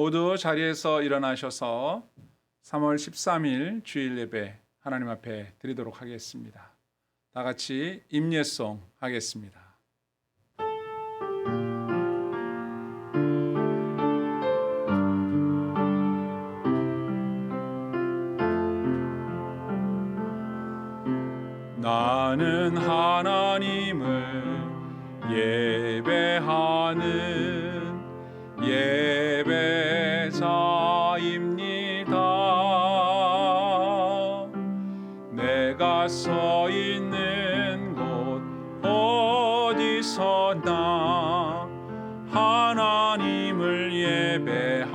모두 자리에서 일어나셔서 3월 13일 주일 예배 하나님 앞에 드리도록 하겠습니다. 다 같이 임예송 하겠습니다. 나는 하나님을 예배하는 예배자입니다. 내가 서 있는 곳 어디서나 하나님을 예배합니다.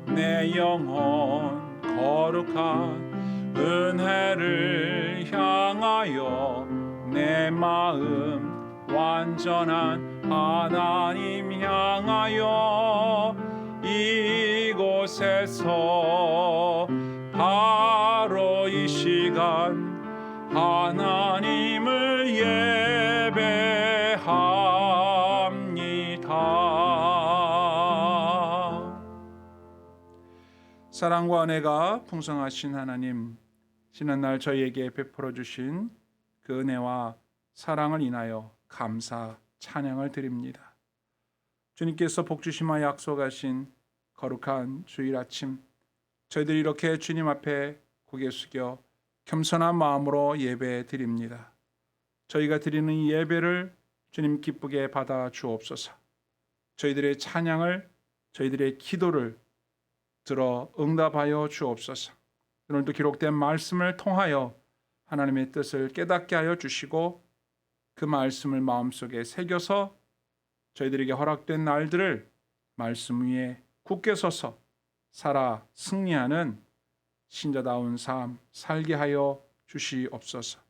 내 영혼 거룩한 은혜를 향하여 내 마음 완전한 하나님 향하여 이곳에서 바로 이 시간 하나님을 예배합니다. 사랑과 은혜가 풍성하신 하나님, 지난날 저희에게 베풀어 주신 그 은혜와 사랑을 인하여 감사 찬양을 드립니다. 주님께서 복 주심과 약속하신 거룩한 주일 아침, 저희들이 이렇게 주님 앞에 고개 숙여 겸손한 마음으로 예배 드립니다. 저희가 드리는 이 예배를 주님 기쁘게 받아 주옵소서. 저희들의 찬양을, 저희들의 기도를 들어 응답하여 주옵소서. 오늘도 기록된 말씀을 통하여 하나님의 뜻을 깨닫게 하여 주시고 그 말씀을 마음속에 새겨서 저희들에게 허락된 날들을 말씀 위에 굳게 서서 살아 승리하는 신자다운 삶 살게 하여 주시옵소서.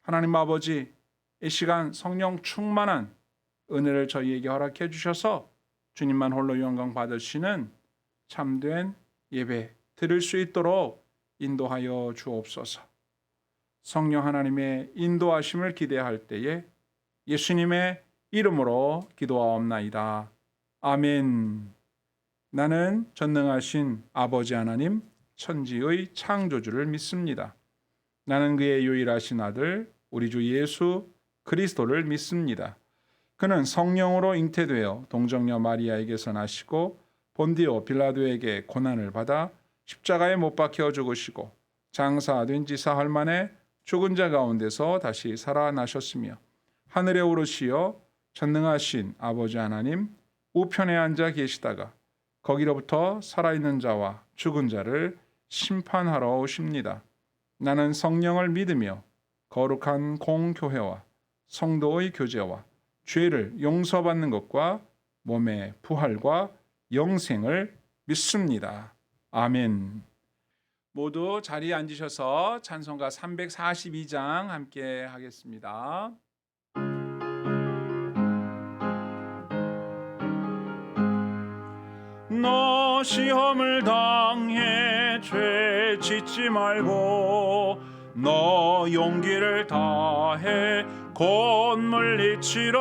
하나님 아버지, 이 시간 성령 충만한 은혜를 저희에게 허락해 주셔서 주님만 홀로 영광 받으시는 참된 예배 드릴 수 있도록 인도하여 주옵소서. 성령 하나님의 인도하심을 기대할 때에 예수님의 이름으로 기도하옵나이다. 아멘. 나는 전능하신 아버지 하나님 천지의 창조주를 믿습니다. 나는 그의 유일하신 아들 우리 주 예수 그리스도를 믿습니다. 그는 성령으로 잉태되어 동정녀 마리아에게서 나시고 본디오 빌라도에게 고난을 받아 십자가에 못 박혀 죽으시고 장사된 지 사흘 만에 죽은 자 가운데서 다시 살아나셨으며 하늘에 오르시어 전능하신 아버지 하나님 우편에 앉아 계시다가 거기로부터 살아있는 자와 죽은 자를 심판하러 오십니다. 나는 성령을 믿으며 거룩한 공교회와 성도의 교제와 죄를 용서받는 것과 몸의 부활과 영생을 믿습니다. 아멘. 모두 자리에 앉으셔서 찬송가 342장 함께 하겠습니다. 너 시험을 당해 죄 짓지 말고 너 용기를 다해 곧 물리치라.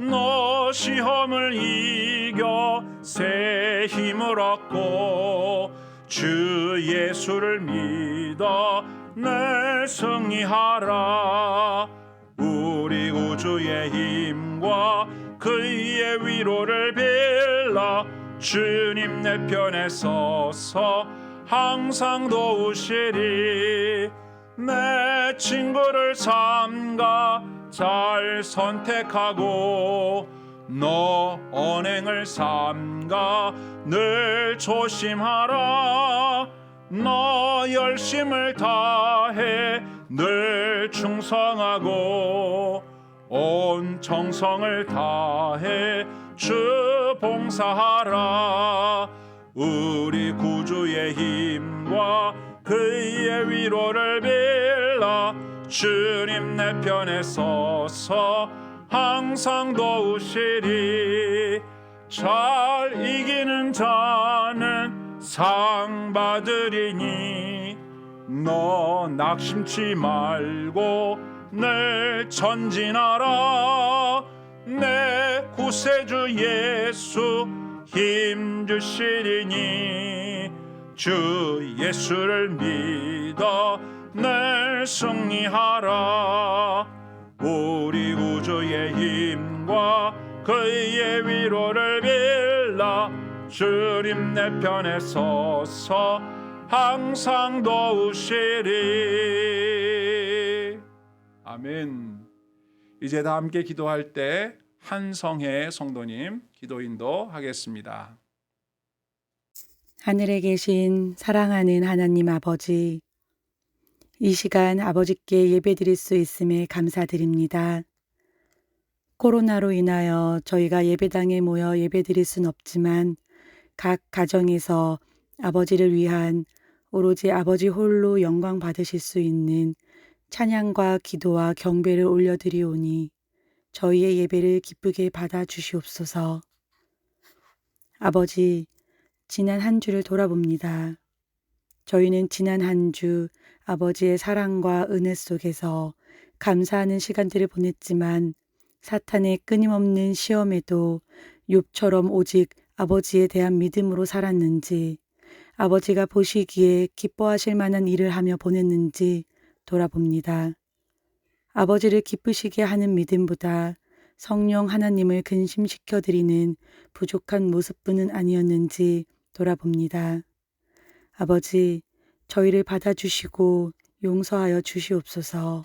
너 시험을 이겨 새 힘을 얻고 주 예수를 믿어 늘 승리하라. 우리 구주의 힘과 그의 위로를 빌라. 주님 내 편에 서서 항상 도우시리. 내 친구를 삼가 잘 선택하고 너 언행을 삼가 늘 조심하라. 너 열심을 다해 늘 충성하고 온 정성을 다해 주 봉사하라. 우리 구주의 힘과 그의 위로를 빌라. 주님 내 편에 서서 항상 도우시리. 잘 이기는 자는 상 받으리니 너 낙심치 말고 늘 전진하라. 내 구세주 예수 힘 주시리니 주 예수를 믿어 늘 승리하라. 우리 구주의 힘과 그의 위로를 빌라. 주님 내 편에 서서 항상 도우시리. 아멘. 이제 다 함께 기도할 때 한성혜 성도님 기도인도 하겠습니다. 하늘에 계신 사랑하는 하나님 아버지, 이 시간 아버지께 예배드릴 수 있음에 감사드립니다. 코로나로 인하여 저희가 예배당에 모여 예배드릴 순 없지만 각 가정에서 아버지를 위한 오로지 아버지 홀로 영광 받으실 수 있는 찬양과 기도와 경배를 올려드리오니 저희의 예배를 기쁘게 받아주시옵소서. 아버지, 지난 한 주를 돌아봅니다. 저희는 지난 한 주 아버지의 사랑과 은혜 속에서 감사하는 시간들을 보냈지만 사탄의 끊임없는 시험에도 욥처럼 오직 아버지에 대한 믿음으로 살았는지, 아버지가 보시기에 기뻐하실 만한 일을 하며 보냈는지 돌아봅니다. 아버지를 기쁘시게 하는 믿음보다 성령 하나님을 근심시켜드리는 부족한 모습뿐은 아니었는지 돌아봅니다. 아버지, 저희를 받아주시고 용서하여 주시옵소서.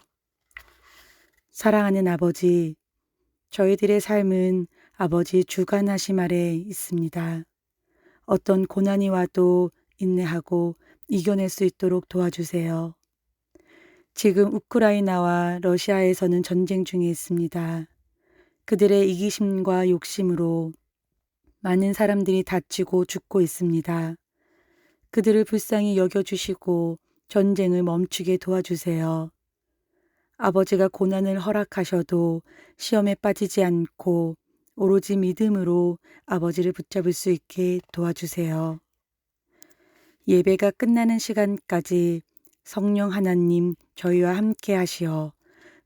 사랑하는 아버지, 저희들의 삶은 아버지 주관하심 아래 있습니다. 어떤 고난이 와도 인내하고 이겨낼 수 있도록 도와주세요. 지금 우크라이나와 러시아에서는 전쟁 중에 있습니다. 그들의 이기심과 욕심으로 많은 사람들이 다치고 죽고 있습니다. 그들을 불쌍히 여겨주시고 전쟁을 멈추게 도와주세요. 아버지가 고난을 허락하셔도 시험에 빠지지 않고 오로지 믿음으로 아버지를 붙잡을 수 있게 도와주세요. 예배가 끝나는 시간까지 성령 하나님 저희와 함께 하시어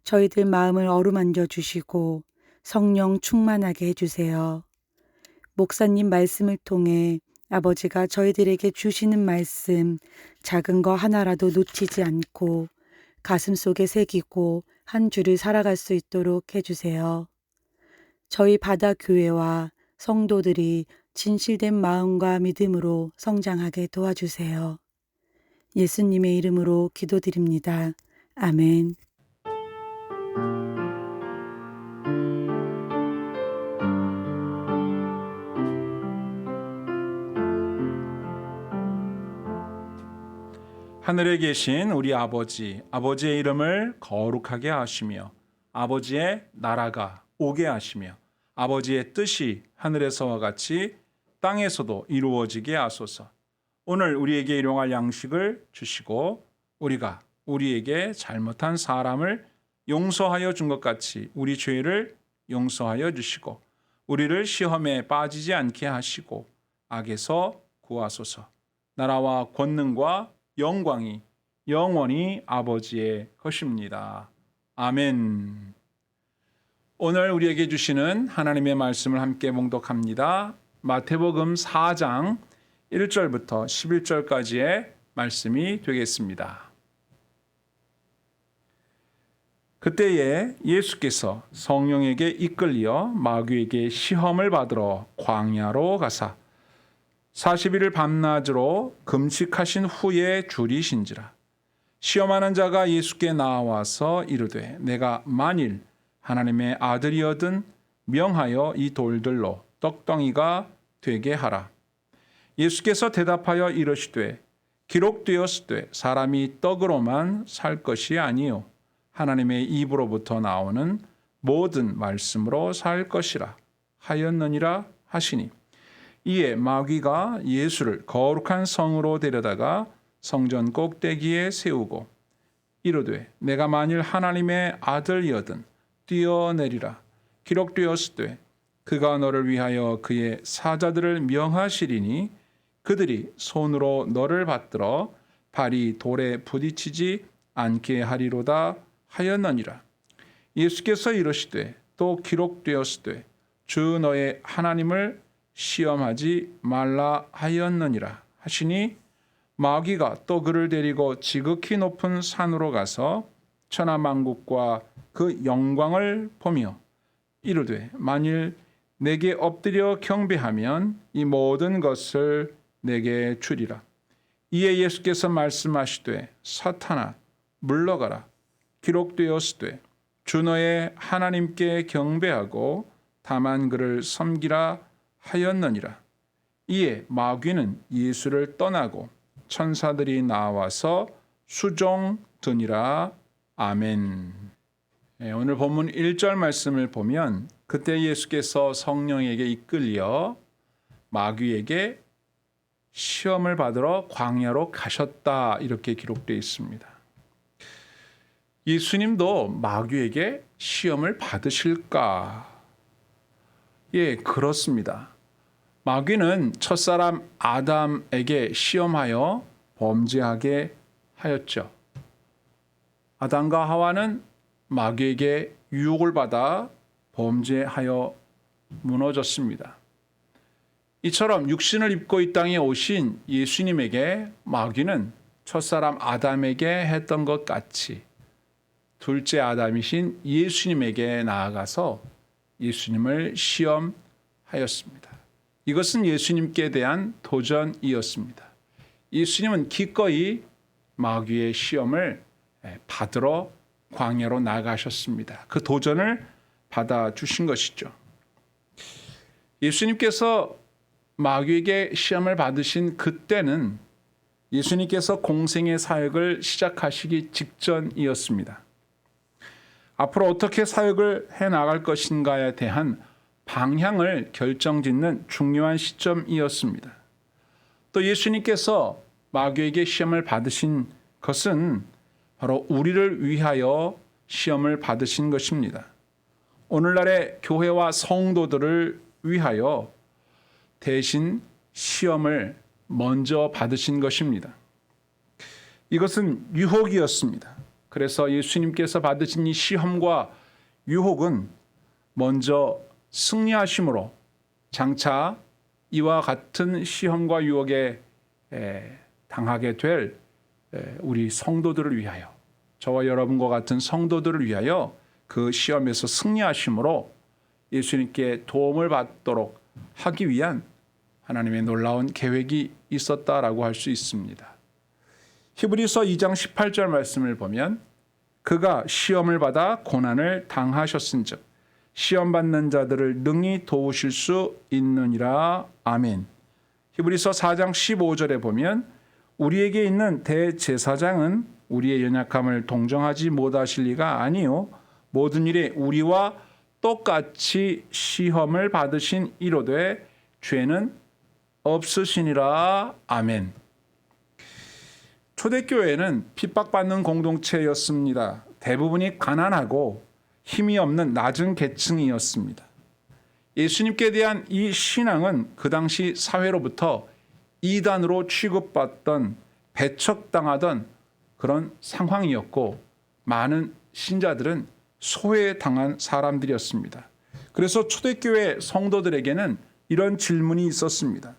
저희들 마음을 어루만져 주시고 성령 충만하게 해주세요. 목사님 말씀을 통해 아버지가 저희들에게 주시는 말씀 작은 거 하나라도 놓치지 않고 가슴 속에 새기고 한 주를 살아갈 수 있도록 해주세요. 저희 바다교회와 성도들이 진실된 마음과 믿음으로 성장하게 도와주세요. 예수님의 이름으로 기도드립니다. 아멘. 하늘에 계신 우리 아버지, 아버지의 이름을 거룩하게 하시며 아버지의 나라가 오게 하시며 아버지의 뜻이 하늘에서와 같이 땅에서도 이루어지게 하소서. 오늘 우리에게 일용할 양식을 주시고 우리가 우리에게 잘못한 사람을 용서하여 준 것 같이 우리 죄를 용서하여 주시고 우리를 시험에 빠지지 않게 하시고 악에서 구하소서. 나라와 권능과 영광이 영원히 아버지의 것입니다. 아멘. 오늘 우리에게 주시는 하나님의 말씀을 함께 봉독합니다. 마태복음 4장 1절부터 11절까지의 말씀이 되겠습니다. 그때에 예수께서 성령에게 이끌려 마귀에게 시험을 받으러 광야로 가사 40일을 밤낮으로 금식하신 후에 줄이신지라. 시험하는 자가 예수께 나와서 이르되 내가 만일 하나님의 아들이거든 명하여 이 돌들로 떡덩이가 되게 하라. 예수께서 대답하여 이르시되 기록되었으되 사람이 떡으로만 살 것이 아니요 하나님의 입으로부터 나오는 모든 말씀으로 살 것이라 하였느니라 하시니 이에 마귀가 예수를 거룩한 성으로 데려다가 성전 꼭대기에 세우고 이르되 내가 만일 하나님의 아들이거든 뛰어내리라. 기록되었으되 그가 너를 위하여 그의 사자들을 명하시리니 그들이 손으로 너를 받들어 발이 돌에 부딪히지 않게 하리로다 하였느니라. 예수께서 이르시되 또 기록되었으되 주 너의 하나님을 시험하지 말라 하였느니라 하시니 마귀가 또 그를 데리고 지극히 높은 산으로 가서 천하만국과 그 영광을 보며 이르되 만일 내게 엎드려 경배하면 이 모든 것을 내게 주리라. 이에 예수께서 말씀하시되 사탄아 물러가라. 기록되었으되 주 너의 하나님께 경배하고 다만 그를 섬기라 하였느니라. 이에 마귀는 예수를 떠나고 천사들이 나와서 수종드니라. 아멘. 오늘 본문 1절 말씀을 보면 그때 예수께서 성령에게 이끌려 마귀에게 시험을 받으러 광야로 가셨다 이렇게 기록되어 있습니다. 예수님도 마귀에게 시험을 받으실까? 예, 그렇습니다. 마귀는 첫사람 아담에게 시험하여 범죄하게 하였죠. 아담과 하와는 마귀에게 유혹을 받아 범죄하여 무너졌습니다. 이처럼 육신을 입고 이 땅에 오신 예수님에게 마귀는 첫사람 아담에게 했던 것 같이 둘째 아담이신 예수님에게 나아가서 예수님을 시험하였습니다. 이것은 예수님께 대한 도전이었습니다. 예수님은 기꺼이 마귀의 시험을 받으러 광야로 나가셨습니다. 그 도전을 받아주신 것이죠. 예수님께서 마귀에게 시험을 받으신 그때는 예수님께서 공생의 사역을 시작하시기 직전이었습니다. 앞으로 어떻게 사역을 해나갈 것인가에 대한 방향을 결정짓는 중요한 시점이었습니다. 또 예수님께서 마귀에게 시험을 받으신 것은 바로 우리를 위하여 시험을 받으신 것입니다. 오늘날의 교회와 성도들을 위하여 대신 시험을 먼저 받으신 것입니다. 이것은 유혹이었습니다. 그래서 예수님께서 받으신 이 시험과 유혹은 먼저 승리하심으로 장차 이와 같은 시험과 유혹에 당하게 될 우리 성도들을 위하여, 저와 여러분과 같은 성도들을 위하여 그 시험에서 승리하심으로 예수님께 도움을 받도록 하기 위한 하나님의 놀라운 계획이 있었다라고 할 수 있습니다. 히브리서 2장 18절 말씀을 보면 그가 시험을 받아 고난을 당하셨은즉 시험 받는 자들을 능히 도우실 수 있느니라. 아멘. 히브리서 4장 15절에 보면 우리에게 있는 대제사장은 우리의 연약함을 동정하지 못하실 리가 아니요 모든 일에 우리와 똑같이 시험을 받으신 이로되 죄는 없으시니라. 아멘. 초대교회는 핍박받는 공동체였습니다. 대부분이 가난하고 힘이 없는 낮은 계층이었습니다. 예수님께 대한 이 신앙은 그 당시 사회로부터 이단으로 취급받던 배척당하던 그런 상황이었고 많은 신자들은 소외당한 사람들이었습니다. 그래서 초대교회 성도들에게는 이런 질문이 있었습니다.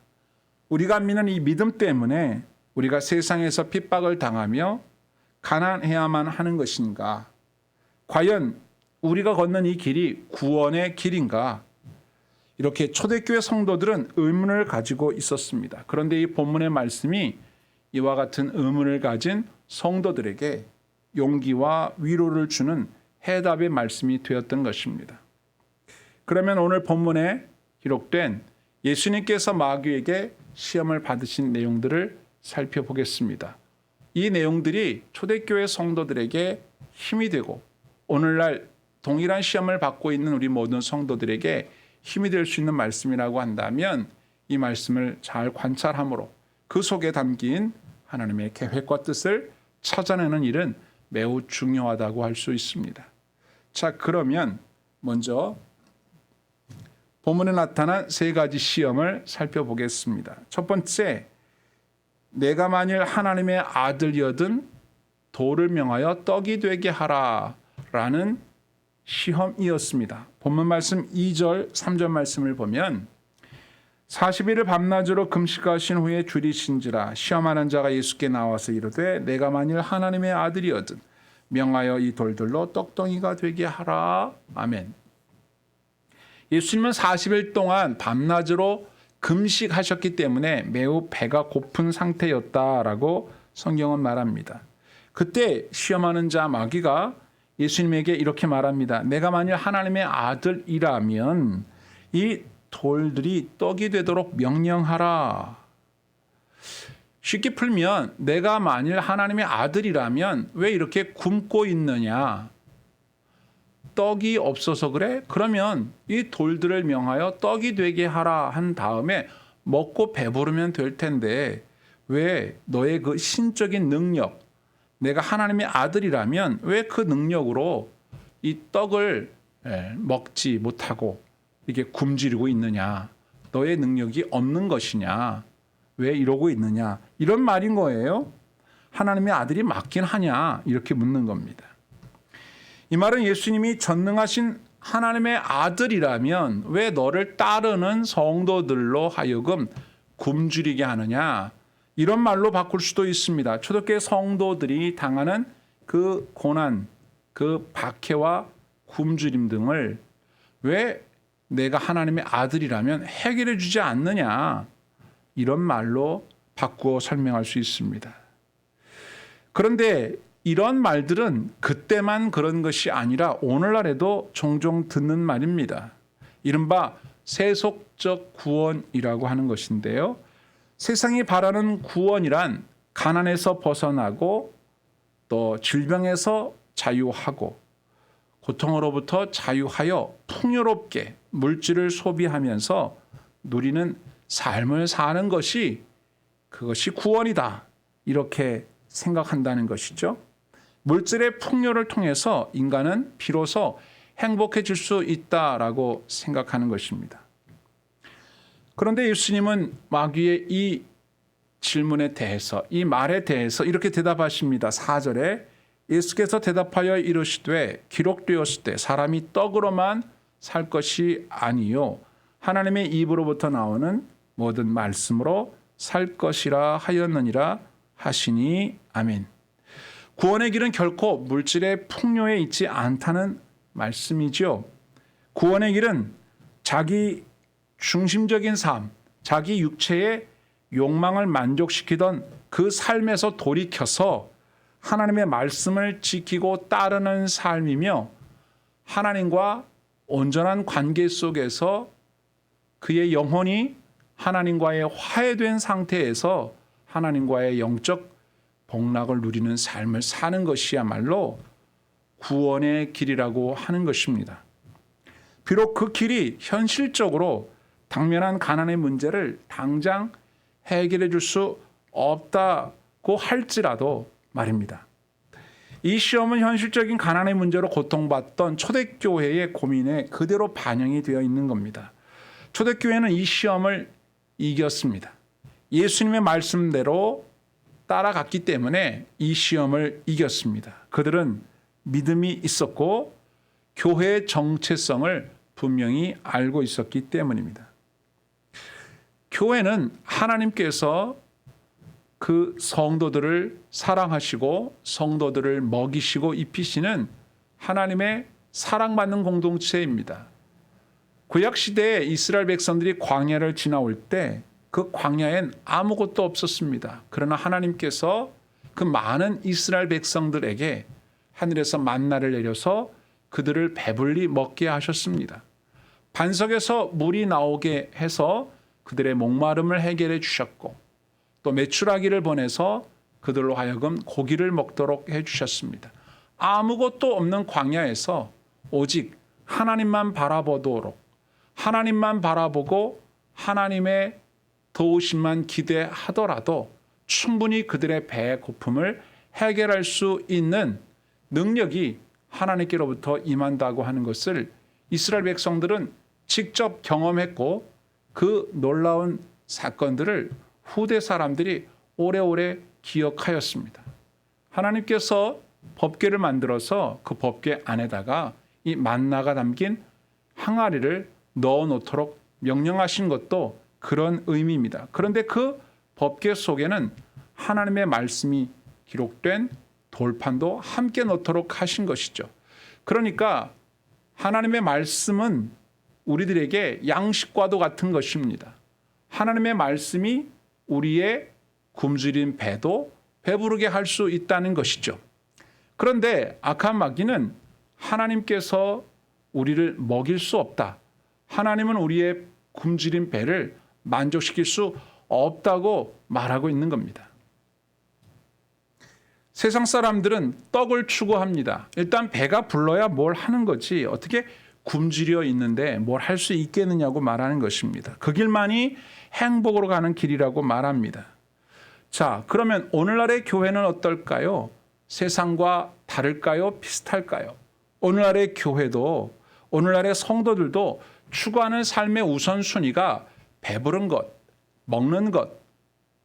우리가 믿는 이 믿음 때문에 우리가 세상에서 핍박을 당하며 가난해야만 하는 것인가? 과연 우리가 걷는 이 길이 구원의 길인가? 이렇게 초대교회 성도들은 의문을 가지고 있었습니다. 그런데 이 본문의 말씀이 이와 같은 의문을 가진 성도들에게 용기와 위로를 주는 해답의 말씀이 되었던 것입니다. 그러면 오늘 본문에 기록된 예수님께서 마귀에게 시험을 받으신 내용들을 살펴보겠습니다. 이 내용들이 초대교회 성도들에게 힘이 되고 오늘날 동일한 시험을 받고 있는 우리 모든 성도들에게 힘이 될 수 있는 말씀이라고 한다면 이 말씀을 잘 관찰함으로 그 속에 담긴 하나님의 계획과 뜻을 찾아내는 일은 매우 중요하다고 할 수 있습니다. 자, 그러면 먼저 본문에 나타난 세 가지 시험을 살펴보겠습니다. 첫 번째, 내가 만일 하나님의 아들이거든 돌을 명하여 떡이 되게 하라 라는 시험이었습니다. 본문 말씀 2절, 3절 말씀을 보면 40일을 밤낮으로 금식하신 후에 줄이신지라 시험하는 자가 예수께 나와서 이르되 내가 만일 하나님의 아들이거든 명하여 이 돌들로 떡덩이가 되게 하라. 아멘. 예수님은 40일 동안 밤낮으로 금식하셨기 때문에 매우 배가 고픈 상태였다라고 성경은 말합니다. 그때 시험하는 자 마귀가 예수님에게 이렇게 말합니다. 내가 만일 하나님의 아들이라면 이 돌들이 떡이 되도록 명령하라. 쉽게 풀면 내가 만일 하나님의 아들이라면 왜 이렇게 굶고 있느냐? 떡이 없어서 그래? 그러면 이 돌들을 명하여 떡이 되게 하라 한 다음에 먹고 배부르면 될 텐데 왜 너의 그 신적인 능력, 내가 하나님의 아들이라면 왜 그 능력으로 이 떡을 먹지 못하고 이렇게 굶주리고 있느냐? 너의 능력이 없는 것이냐? 왜 이러고 있느냐? 이런 말인 거예요. 하나님의 아들이 맞긴 하냐? 이렇게 묻는 겁니다. 이 말은 예수님이 전능하신 하나님의 아들이라면 왜 너를 따르는 성도들로 하여금 굶주리게 하느냐? 이런 말로 바꿀 수도 있습니다. 초대교회 성도들이 당하는 그 고난, 그 박해와 굶주림 등을 왜 내가 하나님의 아들이라면 해결해 주지 않느냐? 이런 말로 바꾸어 설명할 수 있습니다. 그런데 이런 말들은 그때만 그런 것이 아니라 오늘날에도 종종 듣는 말입니다. 이른바 세속적 구원이라고 하는 것인데요. 세상이 바라는 구원이란 가난에서 벗어나고 또 질병에서 자유하고 고통으로부터 자유하여 풍요롭게 물질을 소비하면서 누리는 삶을 사는 것이 그것이 구원이다. 이렇게 생각한다는 것이죠. 물질의 풍요를 통해서 인간은 비로소 행복해질 수 있다라고 생각하는 것입니다. 그런데 예수님은 마귀의 이 질문에 대해서, 이 말에 대해서 이렇게 대답하십니다. 4절에 예수께서 대답하여 이르시되 기록되었을 때 사람이 떡으로만 살 것이 아니요 하나님의 입으로부터 나오는 모든 말씀으로 살 것이라 하였느니라 하시니 아멘. 구원의 길은 결코 물질의 풍요에 있지 않다는 말씀이죠. 구원의 길은 자기 중심적인 삶, 자기 육체의 욕망을 만족시키던 그 삶에서 돌이켜서 하나님의 말씀을 지키고 따르는 삶이며 하나님과 온전한 관계 속에서 그의 영혼이 하나님과의 화해된 상태에서 하나님과의 영적 복락을 누리는 삶을 사는 것이야말로 구원의 길이라고 하는 것입니다. 비록 그 길이 현실적으로 당면한 가난의 문제를 당장 해결해 줄 수 없다고 할지라도 말입니다. 이 시험은 현실적인 가난의 문제로 고통받던 초대교회의 고민에 그대로 반영이 되어 있는 겁니다. 초대교회는 이 시험을 이겼습니다. 예수님의 말씀대로 따라갔기 때문에 이 시험을 이겼습니다. 그들은 믿음이 있었고 교회의 정체성을 분명히 알고 있었기 때문입니다. 교회는 하나님께서 그 성도들을 사랑하시고 성도들을 먹이시고 입히시는 하나님의 사랑받는 공동체입니다. 구약시대에 이스라엘 백성들이 광야를 지나올 때 그 광야엔 아무것도 없었습니다. 그러나 하나님께서 그 많은 이스라엘 백성들에게 하늘에서 만나를 내려서 그들을 배불리 먹게 하셨습니다. 반석에서 물이 나오게 해서 그들의 목마름을 해결해 주셨고 또 메추라기를 보내서 그들로 하여금 고기를 먹도록 해주셨습니다. 아무것도 없는 광야에서 오직 하나님만 바라보도록 하나님만 바라보고 하나님의 도우심만 기대하더라도 충분히 그들의 배의 고픔을 해결할 수 있는 능력이 하나님께로부터 임한다고 하는 것을 이스라엘 백성들은 직접 경험했고 그 놀라운 사건들을 후대 사람들이 오래오래 기억하였습니다. 하나님께서 법궤를 만들어서 그 법궤 안에다가 이 만나가 담긴 항아리를 넣어 놓도록 명령하신 것도 그런 의미입니다. 그런데 그 법궤 속에는 하나님의 말씀이 기록된 돌판도 함께 넣도록 하신 것이죠. 그러니까 하나님의 말씀은 우리들에게 양식과도 같은 것입니다. 하나님의 말씀이 우리의 굶주린 배도 배부르게 할 수 있다는 것이죠. 그런데 악한 마귀는 하나님께서 우리를 먹일 수 없다. 하나님은 우리의 굶주린 배를 만족시킬 수 없다고 말하고 있는 겁니다. 세상 사람들은 떡을 추구합니다. 일단 배가 불러야 뭘 하는 거지 어떻게 굶주려 있는데 뭘 할 수 있겠느냐고 말하는 것입니다. 그 길만이 행복으로 가는 길이라고 말합니다. 자, 그러면 오늘날의 교회는 어떨까요? 세상과 다를까요? 비슷할까요? 오늘날의 교회도 오늘날의 성도들도 추구하는 삶의 우선순위가 배부른 것, 먹는 것,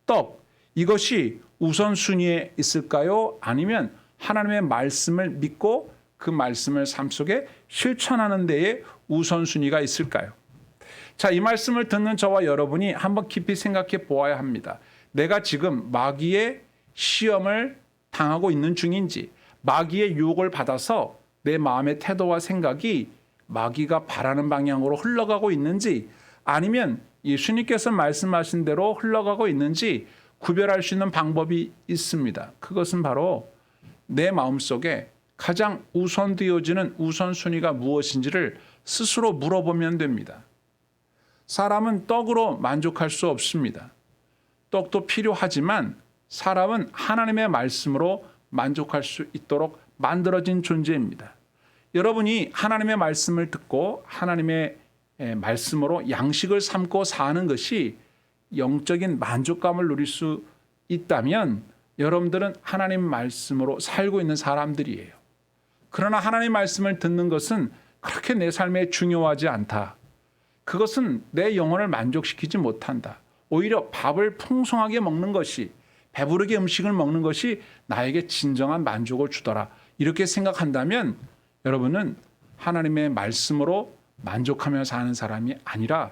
떡 이것이 우선순위에 있을까요? 아니면 하나님의 말씀을 믿고 그 말씀을 삶 속에 실천하는 데에 우선순위가 있을까요? 자, 이 말씀을 듣는 저와 여러분이 한번 깊이 생각해 보아야 합니다. 내가 지금 마귀의 시험을 당하고 있는 중인지, 마귀의 유혹을 받아서 내 마음의 태도와 생각이 마귀가 바라는 방향으로 흘러가고 있는지, 아니면 예수님께서 말씀하신 대로 흘러가고 있는지 구별할 수 있는 방법이 있습니다. 그것은 바로 내 마음속에 가장 우선되어지는 우선순위가 무엇인지를 스스로 물어보면 됩니다. 사람은 떡으로 만족할 수 없습니다. 떡도 필요하지만 사람은 하나님의 말씀으로 만족할 수 있도록 만들어진 존재입니다. 여러분이 하나님의 말씀을 듣고 하나님의 말씀으로 양식을 삼고 사는 것이 영적인 만족감을 누릴 수 있다면 여러분들은 하나님 말씀으로 살고 있는 사람들이에요. 그러나 하나님 말씀을 듣는 것은 그렇게 내 삶에 중요하지 않다. 그것은 내 영혼을 만족시키지 못한다. 오히려 밥을 풍성하게 먹는 것이, 배부르게 음식을 먹는 것이 나에게 진정한 만족을 주더라. 이렇게 생각한다면 여러분은 하나님의 말씀으로 만족하며 사는 사람이 아니라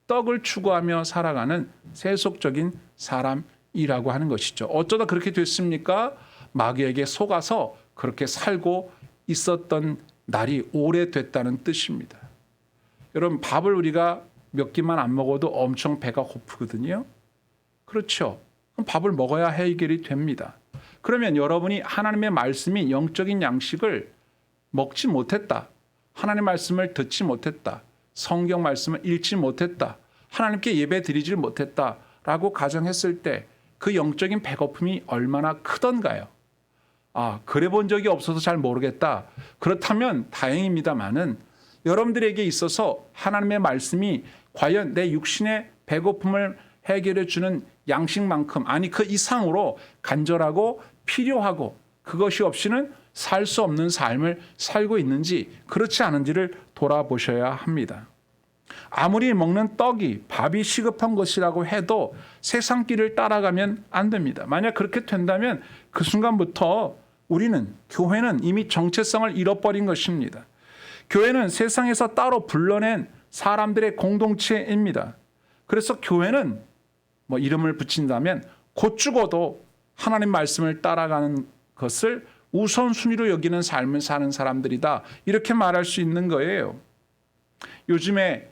떡을 추구하며 살아가는 세속적인 사람이라고 하는 것이죠. 어쩌다 그렇게 됐습니까? 마귀에게 속아서 그렇게 살고 있었던 날이 오래됐다는 뜻입니다. 여러분, 밥을 우리가 몇 끼만 안 먹어도 엄청 배가 고프거든요. 그렇죠. 그럼 밥을 먹어야 해결이 됩니다. 그러면 여러분이 하나님의 말씀이 영적인 양식을 먹지 못했다. 하나님 말씀을 듣지 못했다. 성경 말씀을 읽지 못했다. 하나님께 예배 드리지 못했다라고 가정했을 때 그 영적인 배고픔이 얼마나 크던가요? 그래 본 적이 없어서 잘 모르겠다. 그렇다면 다행입니다만은 여러분들에게 있어서 하나님의 말씀이 과연 내 육신의 배고픔을 해결해 주는 양식만큼, 아니 그 이상으로 간절하고 필요하고 그것이 없이는 살 수 없는 삶을 살고 있는지 그렇지 않은지를 돌아보셔야 합니다. 아무리 먹는 떡이, 밥이 시급한 것이라고 해도 세상 길을 따라가면 안 됩니다. 만약 그렇게 된다면 그 순간부터 우리는, 교회는 이미 정체성을 잃어버린 것입니다. 교회는 세상에서 따로 불러낸 사람들의 공동체입니다. 그래서 교회는 이름을 붙인다면 곧 죽어도 하나님 말씀을 따라가는 것을 우선순위로 여기는 삶을 사는 사람들이다. 이렇게 말할 수 있는 거예요. 요즘에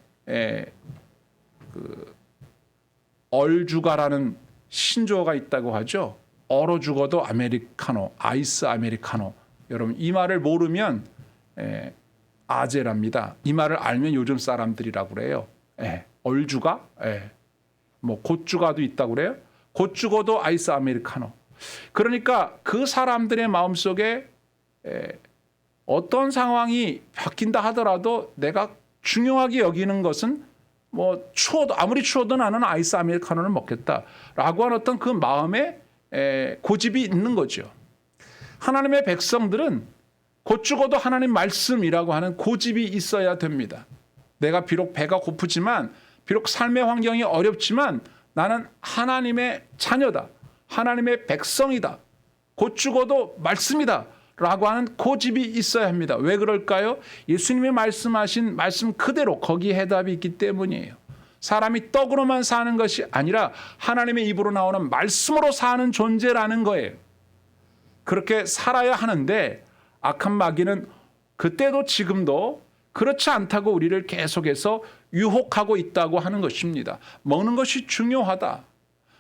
얼죽아라는 신조어가 있다고 하죠. 얼어 죽어도 아메리카노, 아이스 아메리카노. 여러분 이 말을 모르면 아재랍니다. 이 말을 알면 요즘 사람들이라고 그래요. 얼죽아? 곧 죽어도 있다고 그래요. 곧 죽어도 아이스 아메리카노. 그러니까 그 사람들의 마음속에 어떤 상황이 바뀐다 하더라도 내가 중요하게 여기는 것은 추워도, 아무리 추워도 나는 아이스 아메리카노를 먹겠다라고 하는 어떤 그 마음에 고집이 있는 거죠. 하나님의 백성들은 곧 죽어도 하나님 말씀이라고 하는 고집이 있어야 됩니다. 내가 비록 배가 고프지만, 비록 삶의 환경이 어렵지만 나는 하나님의 자녀다. 하나님의 백성이다. 곧 죽어도 말씀이다. 라고 하는 고집이 있어야 합니다. 왜 그럴까요? 예수님이 말씀하신 말씀 그대로 거기에 해답이 있기 때문이에요. 사람이 떡으로만 사는 것이 아니라 하나님의 입으로 나오는 말씀으로 사는 존재라는 거예요. 그렇게 살아야 하는데 악한 마귀는 그때도 지금도 그렇지 않다고 우리를 계속해서 유혹하고 있다고 하는 것입니다. 먹는 것이 중요하다.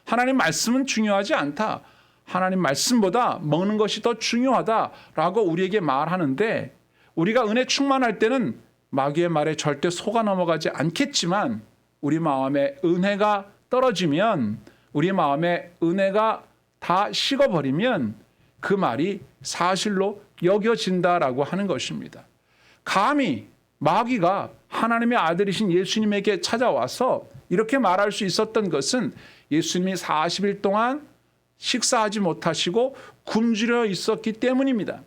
하나님 말씀은 중요하지 않다. 하나님 말씀보다 먹는 것이 더 중요하다라고 우리에게 말하는데 우리가 은혜 충만할 때는 마귀의 말에 절대 속아 넘어가지 않겠지만 우리 마음에 은혜가 떨어지면 우리 마음에 은혜가 다 식어버리면 그 말이 사실로 여겨진다라고 하는 것입니다. 감히 마귀가 하나님의 아들이신 예수님에게 찾아와서 이렇게 말할 수 있었던 것은 예수님이 40일 동안 식사하지 못하시고 굶주려 있었기 때문입니다.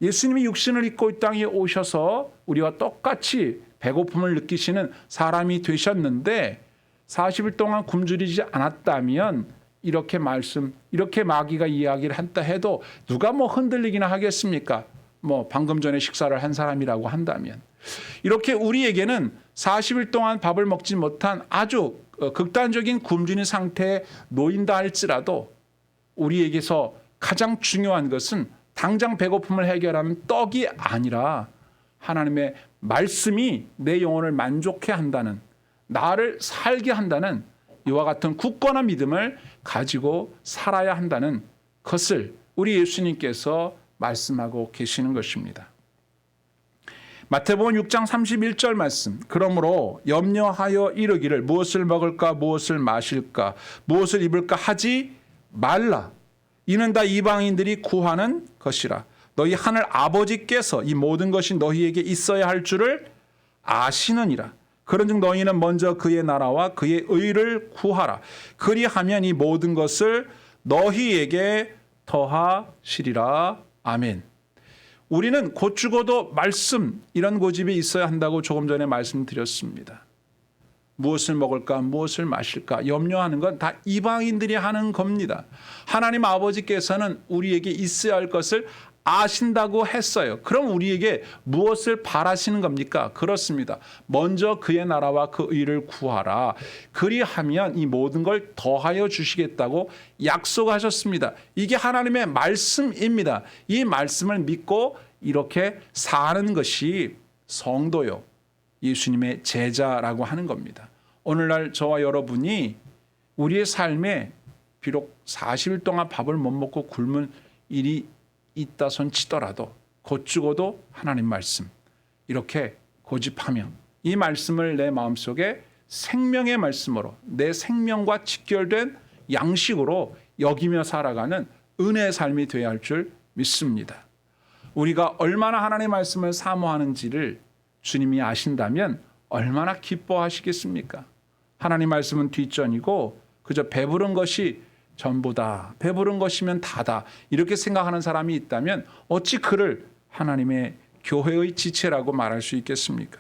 예수님이 육신을 입고 이 땅에 오셔서 우리와 똑같이 배고픔을 느끼시는 사람이 되셨는데 40일 동안 굶주리지 않았다면 이렇게 마귀가 이야기를 한다 해도 누가 뭐 흔들리기나 하겠습니까? 뭐 방금 전에 식사를 한 사람이라고 한다면 이렇게 우리에게는 40일 동안 밥을 먹지 못한 아주 극단적인 굶주린 상태에 놓인다 할지라도 우리에게서 가장 중요한 것은 당장 배고픔을 해결하는 떡이 아니라 하나님의 말씀이 내 영혼을 만족해 한다는, 나를 살게 한다는 이와 같은 굳건한 믿음을 가지고 살아야 한다는 것을 우리 예수님께서 말씀하고 계시는 것입니다. 마태복음 6장 31절 말씀. 그러므로 염려하여 이르기를 무엇을 먹을까 무엇을 마실까 무엇을 입을까 하지 말라. 이는 다 이방인들이 구하는 것이라. 너희 하늘 아버지께서 이 모든 것이 너희에게 있어야 할 줄을 아시느니라. 그런즉 너희는 먼저 그의 나라와 그의 의를 구하라. 그리하면 이 모든 것을 너희에게 더하시리라. 아멘. 우리는 곧 죽어도 말씀, 이런 고집이 있어야 한다고 조금 전에 말씀드렸습니다. 무엇을 먹을까 무엇을 마실까 염려하는 건 다 이방인들이 하는 겁니다. 하나님 아버지께서는 우리에게 있어야 할 것을 아신다고 했어요. 그럼 우리에게 무엇을 바라시는 겁니까? 그렇습니다. 먼저 그의 나라와 그 의를 구하라. 그리하면 이 모든 걸 더하여 주시겠다고 약속하셨습니다. 이게 하나님의 말씀입니다. 이 말씀을 믿고 이렇게 사는 것이 성도요, 예수님의 제자라고 하는 겁니다. 오늘날 저와 여러분이 우리의 삶에 비록 40일 동안 밥을 못 먹고 굶은 일이 있다 손 치더라도 곧 죽어도 하나님 말씀 이렇게 고집하며 이 말씀을 내 마음속에 생명의 말씀으로 내 생명과 직결된 양식으로 여기며 살아가는 은혜의 삶이 되어야 할 줄 믿습니다. 우리가 얼마나 하나님의 말씀을 사모하는지를 주님이 아신다면 얼마나 기뻐하시겠습니까? 하나님 말씀은 뒷전이고 그저 배부른 것이 전부다, 배부른 것이면 다다 이렇게 생각하는 사람이 있다면 어찌 그를 하나님의 교회의 지체라고 말할 수 있겠습니까?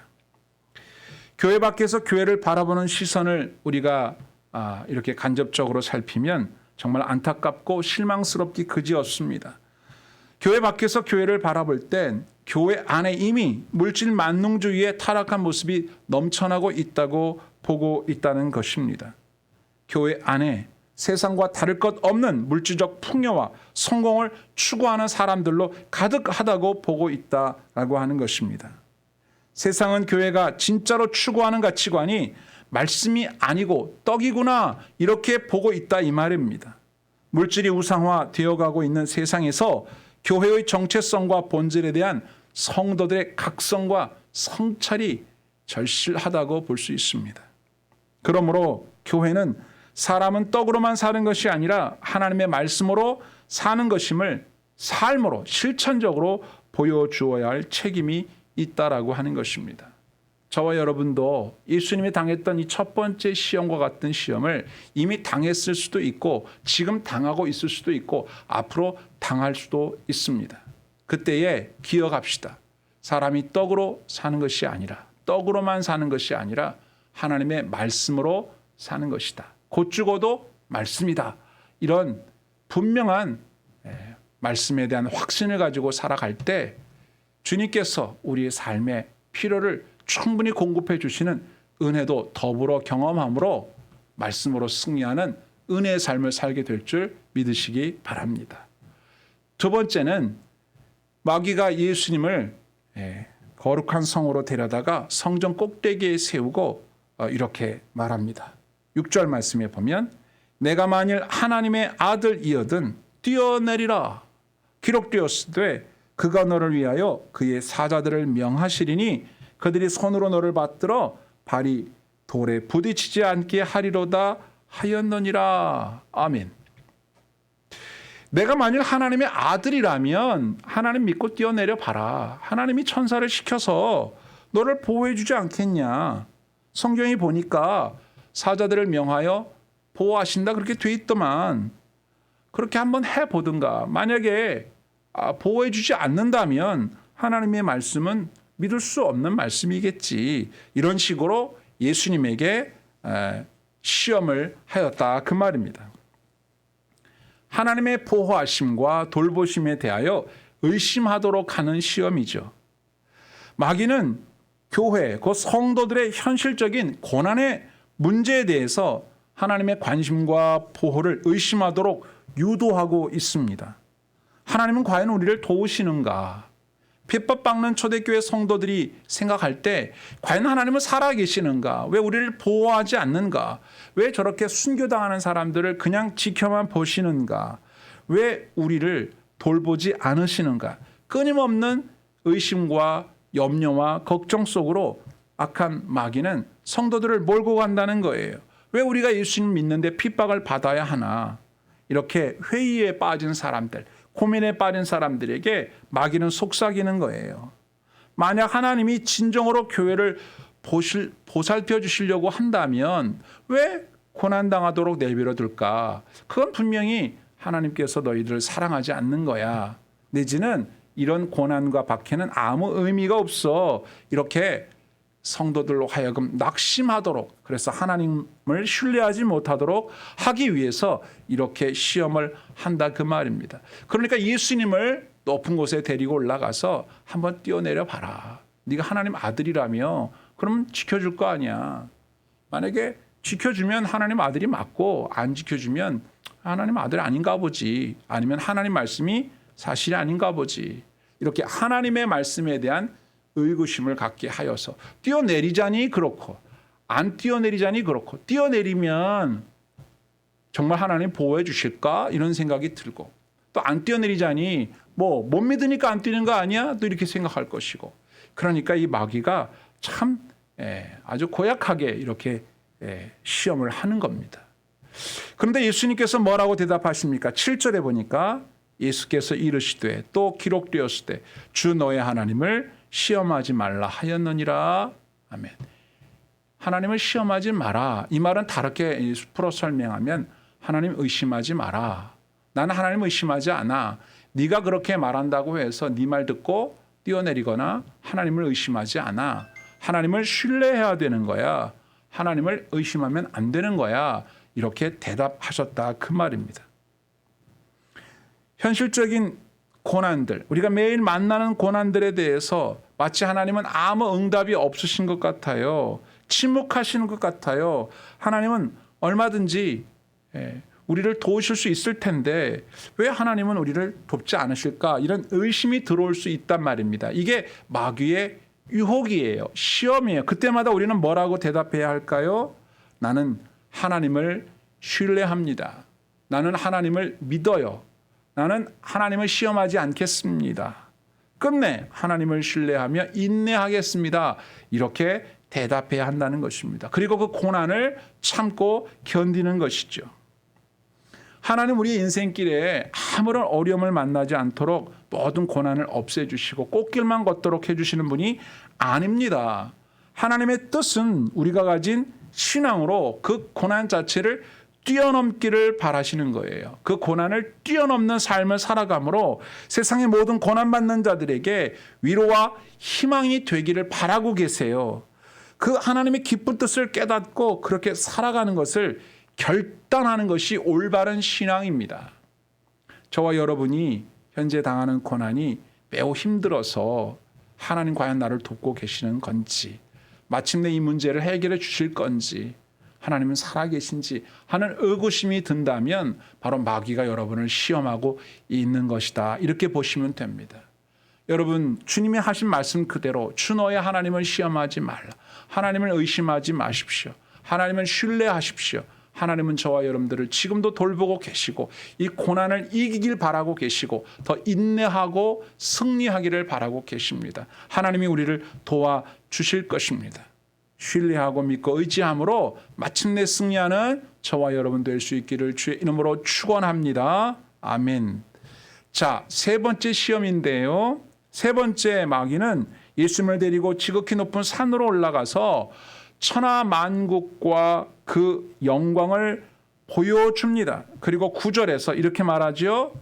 교회 밖에서 교회를 바라보는 시선을 우리가 이렇게 간접적으로 살피면 정말 안타깝고 실망스럽기 그지없습니다. 교회 밖에서 교회를 바라볼 땐 교회 안에 이미 물질 만능주의의 타락한 모습이 넘쳐나고 있다고 보고 있다는 것입니다. 교회 안에 세상과 다를 것 없는 물질적 풍요와 성공을 추구하는 사람들로 가득하다고 보고 있다라고 하는 것입니다. 세상은 교회가 진짜로 추구하는 가치관이 말씀이 아니고 떡이구나 이렇게 보고 있다 이 말입니다. 물질이 우상화 되어가고 있는 세상에서 교회의 정체성과 본질에 대한 성도들의 각성과 성찰이 절실하다고 볼 수 있습니다. 그러므로 교회는 사람은 떡으로만 사는 것이 아니라 하나님의 말씀으로 사는 것임을 삶으로 실천적으로 보여주어야 할 책임이 있다라고 하는 것입니다. 저와 여러분도 예수님이 당했던 이 첫 번째 시험과 같은 시험을 이미 당했을 수도 있고 지금 당하고 있을 수도 있고 앞으로 당할 수도 있습니다. 그때에 기억합시다. 사람이 떡으로 사는 것이 아니라 떡으로만 사는 것이 아니라 하나님의 말씀으로 사는 것이다. 곧 죽어도 말씀이다. 이런 분명한 말씀에 대한 확신을 가지고 살아갈 때 주님께서 우리의 삶의 필요를 충분히 공급해 주시는 은혜도 더불어 경험함으로 말씀으로 승리하는 은혜의 삶을 살게 될 줄 믿으시기 바랍니다. 두 번째는 마귀가 예수님을 거룩한 성으로 데려다가 성전 꼭대기에 세우고 이렇게 말합니다. 6절 말씀에 보면 내가 만일 하나님의 아들이거든 뛰어내리라 기록되었으되 그가 너를 위하여 그의 사자들을 명하시리니 그들이 손으로 너를 받들어 발이 돌에 부딪히지 않게 하리로다 하였느니라. 아멘. 내가 만일 하나님의 아들이라면 하나님 믿고 뛰어내려 봐라. 하나님이 천사를 시켜서 너를 보호해 주지 않겠냐. 성경이 보니까 사자들을 명하여 보호하신다 그렇게 돼 있더만 그렇게 한번 해보든가. 만약에 보호해 주지 않는다면 하나님의 말씀은 믿을 수 없는 말씀이겠지. 이런 식으로 예수님에게 시험을 하였다 그 말입니다. 하나님의 보호하심과 돌보심에 대하여 의심하도록 하는 시험이죠. 마귀는 교회, 그 성도들의 현실적인 고난의 문제에 대해서 하나님의 관심과 보호를 의심하도록 유도하고 있습니다. 하나님은 과연 우리를 도우시는가? 핍박받는 초대교회 성도들이 생각할 때 과연 하나님은 살아계시는가? 왜 우리를 보호하지 않는가? 왜 저렇게 순교당하는 사람들을 그냥 지켜만 보시는가? 왜 우리를 돌보지 않으시는가? 끊임없는 의심과 염려와 걱정 속으로 악한 마귀는 성도들을 몰고 간다는 거예요. 왜 우리가 예수님 믿는데 핍박을 받아야 하나? 이렇게 회의에 빠진 사람들, 고민에 빠진 사람들에게 마귀는 속삭이는 거예요. 만약 하나님이 진정으로 교회를 보살펴 주시려고 한다면 왜 고난당하도록 내버려 둘까? 그건 분명히 하나님께서 너희들을 사랑하지 않는 거야. 내지는 이런 고난과 박해는 아무 의미가 없어. 이렇게 성도들로 하여금 낙심하도록, 그래서 하나님을 신뢰하지 못하도록 하기 위해서 이렇게 시험을 한다 그 말입니다. 그러니까 예수님을 높은 곳에 데리고 올라가서 한번 뛰어내려 봐라. 네가 하나님 아들이라며 그럼 지켜줄 거 아니야. 만약에 지켜주면 하나님 아들이 맞고 안 지켜주면 하나님 아들 아닌가 보지. 아니면 하나님 말씀이 사실이 아닌가 보지. 이렇게 하나님의 말씀에 대한 의구심을 갖게 하여서 뛰어내리자니 그렇고 안 뛰어내리자니 그렇고 뛰어내리면 정말 하나님 보호해 주실까 이런 생각이 들고 또 안 뛰어내리자니 뭐 못 믿으니까 안 뛰는 거 아니야 또 이렇게 생각할 것이고 그러니까 이 마귀가 참 아주 고약하게 이렇게 시험을 하는 겁니다. 그런데 예수님께서 뭐라고 대답하십니까? 7절에 보니까 예수께서 이르시되 또 기록되었을 때 주 너의 하나님을 시험하지 말라 하였느니라. 아멘. 하나님을 시험하지 마라. 이 말은 다르게 풀어 설명하면 하나님 의심하지 마라. 나는 하나님 의심하지 않아. 네가 그렇게 말한다고 해서 네 말 듣고 뛰어내리거나 하나님을 의심하지 않아. 하나님을 신뢰해야 되는 거야. 하나님을 의심하면 안 되는 거야. 이렇게 대답하셨다 그 말입니다. 현실적인 고난들, 우리가 매일 만나는 고난들에 대해서 마치 하나님은 아무 응답이 없으신 것 같아요. 침묵하시는 것 같아요. 하나님은 얼마든지 우리를 도우실 수 있을 텐데 왜 하나님은 우리를 돕지 않으실까? 이런 의심이 들어올 수 있단 말입니다. 이게 마귀의 유혹이에요. 시험이에요. 그때마다 우리는 뭐라고 대답해야 할까요? 나는 하나님을 신뢰합니다. 나는 하나님을 믿어요. 나는 하나님을 시험하지 않겠습니다. 끝내 하나님을 신뢰하며 인내하겠습니다. 이렇게 대답해야 한다는 것입니다. 그리고 그 고난을 참고 견디는 것이죠. 하나님 우리의 인생길에 아무런 어려움을 만나지 않도록 모든 고난을 없애주시고 꽃길만 걷도록 해주시는 분이 아닙니다. 하나님의 뜻은 우리가 가진 신앙으로 그 고난 자체를 뛰어넘기를 바라시는 거예요. 그 고난을 뛰어넘는 삶을 살아감으로 세상의 모든 고난받는 자들에게 위로와 희망이 되기를 바라고 계세요. 그 하나님의 기쁜 뜻을 깨닫고 그렇게 살아가는 것을 결단하는 것이 올바른 신앙입니다. 저와 여러분이 현재 당하는 고난이 매우 힘들어서 하나님 과연 나를 돕고 계시는 건지, 마침내 이 문제를 해결해 주실 건지, 하나님은 살아계신지 하는 의구심이 든다면 바로 마귀가 여러분을 시험하고 있는 것이다, 이렇게 보시면 됩니다. 여러분, 주님이 하신 말씀 그대로 주 너의 하나님을 시험하지 말라, 하나님을 의심하지 마십시오, 하나님을 신뢰하십시오. 하나님은 저와 여러분들을 지금도 돌보고 계시고 이 고난을 이기길 바라고 계시고 더 인내하고 승리하기를 바라고 계십니다. 하나님이 우리를 도와주실 것입니다. 신뢰하고 믿고 의지함으로 마침내 승리하는 저와 여러분 될 수 있기를 주의 이름으로 축원합니다. 아멘. 자, 세 번째 시험인데요. 세 번째 마귀는 예수님을 데리고 지극히 높은 산으로 올라가서 천하만국과 그 영광을 보여줍니다. 그리고 9절에서 이렇게 말하죠.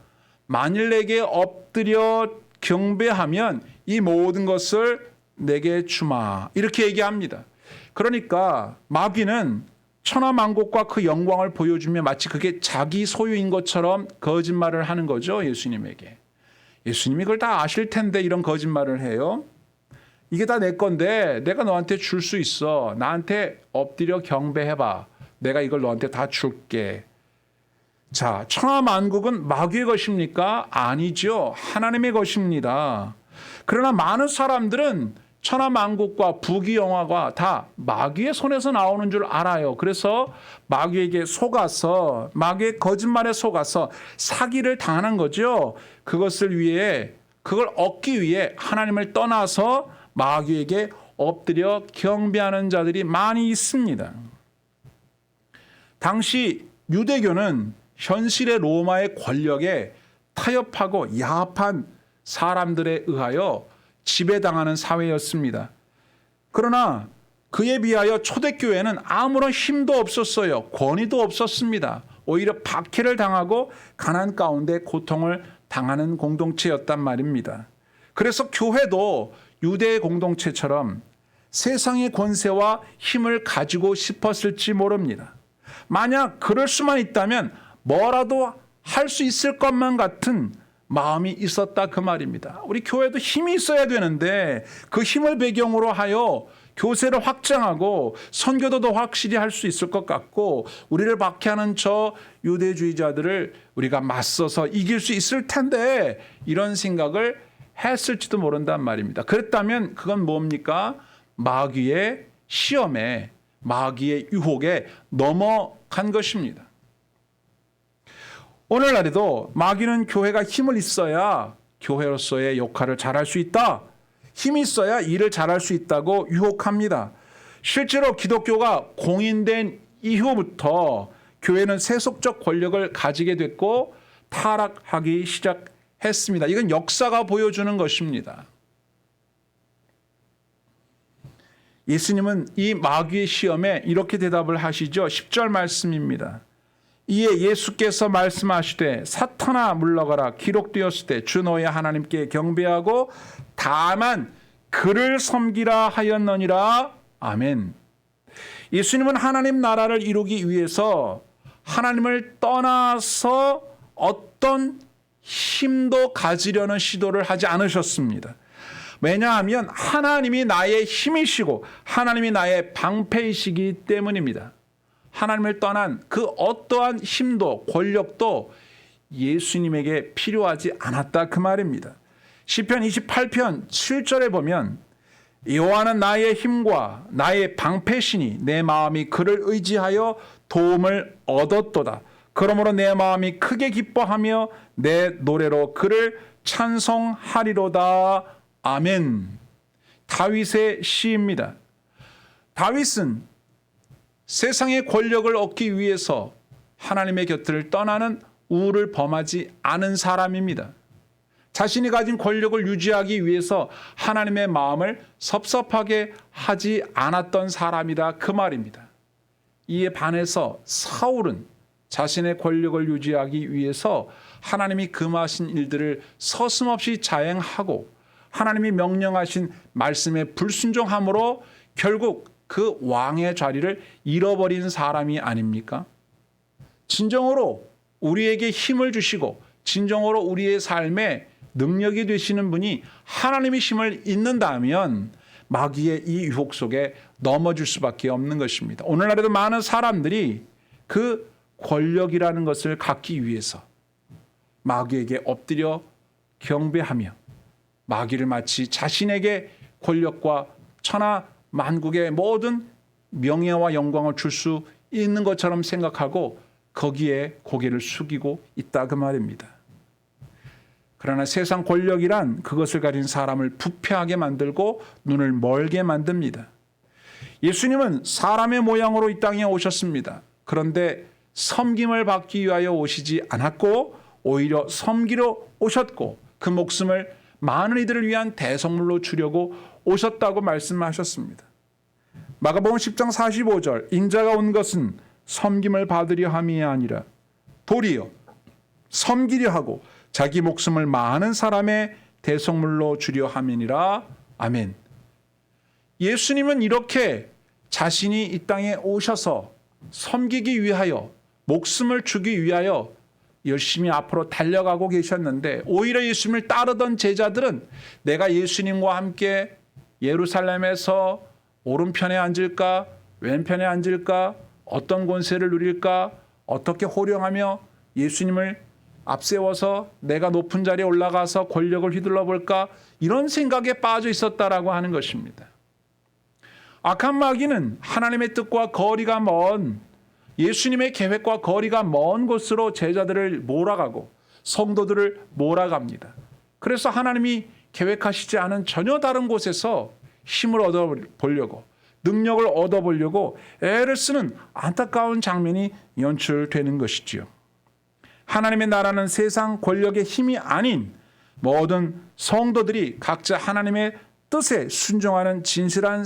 만일 내게 엎드려 경배하면 이 모든 것을 내게 주마, 이렇게 얘기합니다. 그러니까 마귀는 천하만국과 그 영광을 보여주며 마치 그게 자기 소유인 것처럼 거짓말을 하는 거죠. 예수님에게. 예수님이 그걸 다 아실 텐데 이런 거짓말을 해요. 이게 다 내 건데 내가 너한테 줄 수 있어. 나한테 엎드려 경배해봐. 내가 이걸 너한테 다 줄게. 자, 천하만국은 마귀의 것입니까? 아니죠. 하나님의 것입니다. 그러나 많은 사람들은 천하만국과 부귀영화가 다 마귀의 손에서 나오는 줄 알아요. 그래서 마귀에게 속아서, 마귀의 거짓말에 속아서 사기를 당하는 거죠. 그것을 위해, 그걸 얻기 위해 하나님을 떠나서 마귀에게 엎드려 경배하는 자들이 많이 있습니다. 당시 유대교는 현실의 로마의 권력에 타협하고 야합한 사람들에 의하여 지배당하는 사회였습니다. 그러나 그에 비하여 초대교회는 아무런 힘도 없었어요. 권위도 없었습니다. 오히려 박해를 당하고 가난 가운데 고통을 당하는 공동체였단 말입니다. 그래서 교회도 유대 공동체처럼 세상의 권세와 힘을 가지고 싶었을지 모릅니다. 만약 그럴 수만 있다면 뭐라도 할 수 있을 것만 같은 마음이 있었다, 그 말입니다. 우리 교회도 힘이 있어야 되는데 그 힘을 배경으로 하여 교세를 확장하고 선교도 더 확실히 할 수 있을 것 같고 우리를 박해하는 저 유대주의자들을 우리가 맞서서 이길 수 있을 텐데 이런 생각을 했을지도 모른단 말입니다. 그랬다면 그건 뭡니까? 마귀의 시험에, 마귀의 유혹에 넘어간 것입니다. 오늘날에도 마귀는 교회가 힘을 있어야 교회로서의 역할을 잘할 수 있다, 힘이 있어야 일을 잘할 수 있다고 유혹합니다. 실제로 기독교가 공인된 이후부터 교회는 세속적 권력을 가지게 됐고 타락하기 시작했습니다. 이건 역사가 보여주는 것입니다. 예수님은 이 마귀의 시험에 이렇게 대답을 하시죠. 10절 말씀입니다. 이에 예수께서 말씀하시되 사탄아 물러가라, 기록되었으되 주 너의 하나님께 경배하고 다만 그를 섬기라 하였느니라. 아멘. 예수님은 하나님 나라를 이루기 위해서 하나님을 떠나서 어떤 힘도 가지려는 시도를 하지 않으셨습니다. 왜냐하면 하나님이 나의 힘이시고 하나님이 나의 방패이시기 때문입니다. 하나님을 떠난 그 어떠한 힘도 권력도 예수님에게 필요하지 않았다, 그 말입니다. 시편 28편 7절에 보면 여호와는 나의 힘과 나의 방패시니 내 마음이 그를 의지하여 도움을 얻었도다. 그러므로 내 마음이 크게 기뻐하며 내 노래로 그를 찬송하리로다. 아멘. 다윗의 시입니다. 다윗은 세상의 권력을 얻기 위해서 하나님의 곁을 떠나는 우를 범하지 않은 사람입니다. 자신이 가진 권력을 유지하기 위해서 하나님의 마음을 섭섭하게 하지 않았던 사람이다, 그 말입니다. 이에 반해서 사울은 자신의 권력을 유지하기 위해서 하나님이 금하신 일들을 서슴없이 자행하고 하나님이 명령하신 말씀에 불순종함으로 결국 그 왕의 자리를 잃어버린 사람이 아닙니까? 진정으로 우리에게 힘을 주시고 진정으로 우리의 삶에 능력이 되시는 분이 하나님의 힘을 잊는다면 마귀의 이 유혹 속에 넘어질 수밖에 없는 것입니다. 오늘날에도 많은 사람들이 그 권력이라는 것을 갖기 위해서 마귀에게 엎드려 경배하며 마귀를 마치 자신에게 권력과 천하 만국의 모든 명예와 영광을 줄 수 있는 것처럼 생각하고 거기에 고개를 숙이고 있다 그 말입니다. 그러나 세상 권력이란 그것을 가진 사람을 부패하게 만들고 눈을 멀게 만듭니다. 예수님은 사람의 모양으로 이 땅에 오셨습니다. 그런데 섬김을 받기 위하여 오시지 않았고 오히려 섬기러 오셨고 그 목숨을 많은 이들을 위한 대성물로 주려고 오셨다고 말씀하셨습니다. 마가복음 10장 45절 인자가 온 것은 섬김을 받으려 함이 아니라 도리어 섬기려 하고 자기 목숨을 많은 사람의 대성물로 주려 함이니라. 아멘. 예수님은 이렇게 자신이 이 땅에 오셔서 섬기기 위하여 목숨을 주기 위하여 열심히 앞으로 달려가고 계셨는데 오히려 예수님을 따르던 제자들은 내가 예수님과 함께 예루살렘에서 오른편에 앉을까 왼편에 앉을까 어떤 권세를 누릴까 어떻게 호령하며 예수님을 앞세워서 내가 높은 자리에 올라가서 권력을 휘둘러 볼까 이런 생각에 빠져 있었다라고 하는 것입니다. 악한 마귀는 하나님의 뜻과 거리가 먼 예수님의 계획과 거리가 먼 곳으로 제자들을 몰아가고 성도들을 몰아갑니다. 그래서 하나님이 계획하시지 않은 전혀 다른 곳에서 힘을 얻어보려고 능력을 얻어보려고 애를 쓰는 안타까운 장면이 연출되는 것이지요. 하나님의 나라는 세상 권력의 힘이 아닌 모든 성도들이 각자 하나님의 뜻에 순종하는 진실한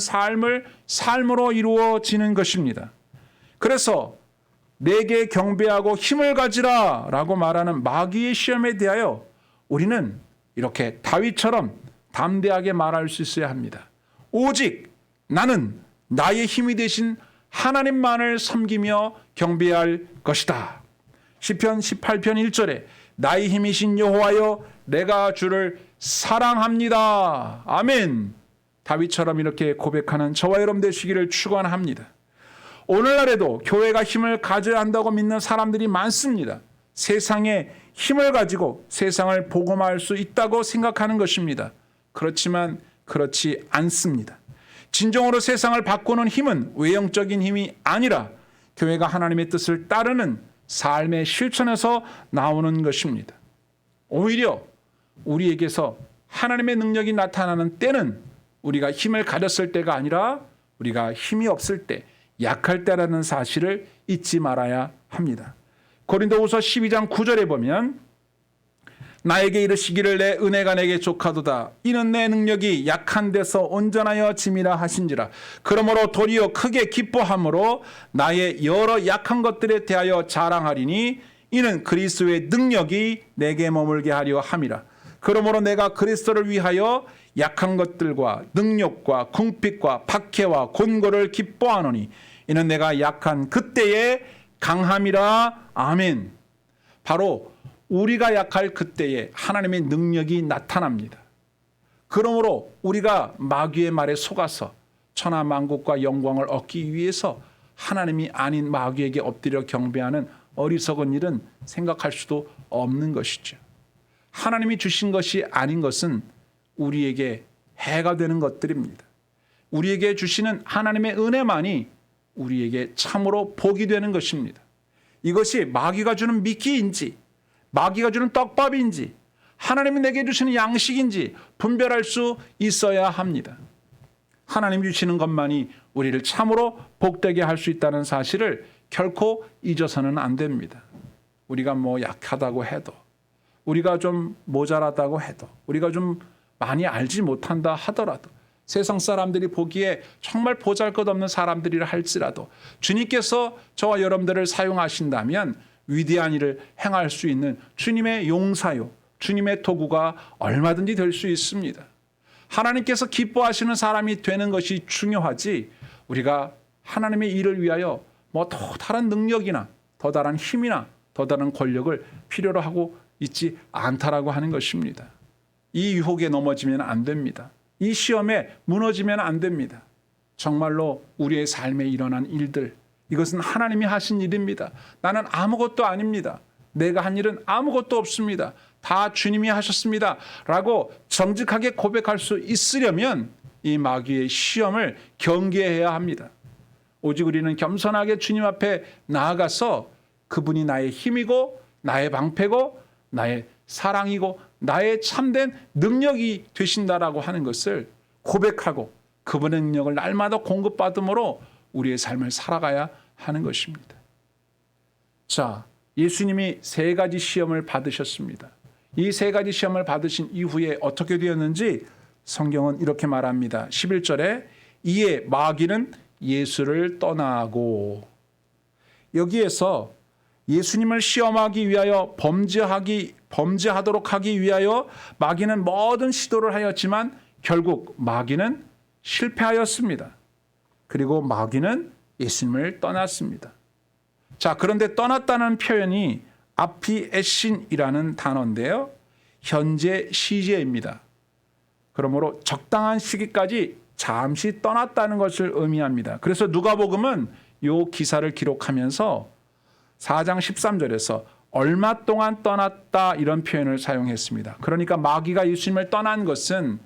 삶으로 이루어지는 것입니다. 그래서 내게 경배하고 힘을 가지라 라고 말하는 마귀의 시험에 대하여 우리는 이렇게 다윗처럼 담대하게 말할 수 있어야 합니다. 오직 나는 나의 힘이 되신 하나님만을 섬기며 경배할 것이다. 시편 18편 1절에 나의 힘이신 여호와여 내가 주를 사랑합니다. 아멘. 다윗처럼 이렇게 고백하는 저와 여러분 되시기를 축원합니다. 오늘날에도 교회가 힘을 가져야 한다고 믿는 사람들이 많습니다. 세상에 힘을 가지고 세상을 복음화할 수 있다고 생각하는 것입니다. 그렇지만 그렇지 않습니다. 진정으로 세상을 바꾸는 힘은 외형적인 힘이 아니라 교회가 하나님의 뜻을 따르는 삶의 실천에서 나오는 것입니다. 오히려 우리에게서 하나님의 능력이 나타나는 때는 우리가 힘을 가졌을 때가 아니라 우리가 힘이 없을 때 약할 때라는 사실을 잊지 말아야 합니다. 고린도후서 12장 9절에 보면 나에게 이르시기를 내 은혜가 내게 족하도다. 이는 내 능력이 약한 데서 온전하여 짐이라 하신지라. 그러므로 도리어 크게 기뻐함으로 나의 여러 약한 것들에 대하여 자랑하리니 이는 그리스도의 능력이 내게 머물게 하려 함이라. 그러므로 내가 그리스도를 위하여 약한 것들과 능력과 궁핍과 박해와 곤고를 기뻐하노니 이는 내가 약한 그때의 강함이라. 아멘. 바로 우리가 약할 그때에 하나님의 능력이 나타납니다. 그러므로 우리가 마귀의 말에 속아서 천하 만국과 영광을 얻기 위해서 하나님이 아닌 마귀에게 엎드려 경배하는 어리석은 일은 생각할 수도 없는 것이죠. 하나님이 주신 것이 아닌 것은 우리에게 해가 되는 것들입니다. 우리에게 주시는 하나님의 은혜만이 우리에게 참으로 복이 되는 것입니다. 이것이 마귀가 주는 미끼인지 마귀가 주는 떡밥인지 하나님이 내게 주시는 양식인지 분별할 수 있어야 합니다. 하나님이 주시는 것만이 우리를 참으로 복되게 할 수 있다는 사실을 결코 잊어서는 안 됩니다. 우리가 뭐 약하다고 해도 우리가 좀 모자라다고 해도 우리가 좀 많이 알지 못한다 하더라도 세상 사람들이 보기에 정말 보잘것없는 사람들이라 할지라도 주님께서 저와 여러분들을 사용하신다면 위대한 일을 행할 수 있는 주님의 용사요, 주님의 도구가 얼마든지 될 수 있습니다. 하나님께서 기뻐하시는 사람이 되는 것이 중요하지 우리가 하나님의 일을 위하여 뭐 더 다른 능력이나 더 다른 힘이나 더 다른 권력을 필요로 하고 있지 않다라고 하는 것입니다. 이 유혹에 넘어지면 안 됩니다. 이 시험에 무너지면 안 됩니다. 정말로 우리의 삶에 일어난 일들, 이것은 하나님이 하신 일입니다. 나는 아무것도 아닙니다. 내가 한 일은 아무것도 없습니다. 다 주님이 하셨습니다. 라고 정직하게 고백할 수 있으려면 이 마귀의 시험을 경계해야 합니다. 오직 우리는 겸손하게 주님 앞에 나아가서 그분이 나의 힘이고 나의 방패고 나의 사랑이고 나의 참된 능력이 되신다라고 하는 것을 고백하고 그분의 능력을 날마다 공급받음으로 우리의 삶을 살아가야 하는 것입니다. 자, 예수님이 3가지 시험을 받으셨습니다. 이 3가지 시험을 받으신 이후에 어떻게 되었는지 성경은 이렇게 말합니다. 11절에 이에 마귀는 예수를 떠나고, 여기에서 예수님을 시험하기 위하여 범죄하도록 하기 위하여 마귀는 모든 시도를 하였지만 결국 마귀는 실패하였습니다. 그리고 마귀는 예수님을 떠났습니다. 자, 그런데 떠났다는 표현이 아피에신이라는 단어인데요. 현재 시제입니다. 그러므로 적당한 시기까지 잠시 떠났다는 것을 의미합니다. 그래서 누가복음은 이 기사를 기록하면서 4장 13절에서 얼마 동안 떠났다 이런 표현을 사용했습니다. 그러니까 마귀가 예수님을 떠난 것은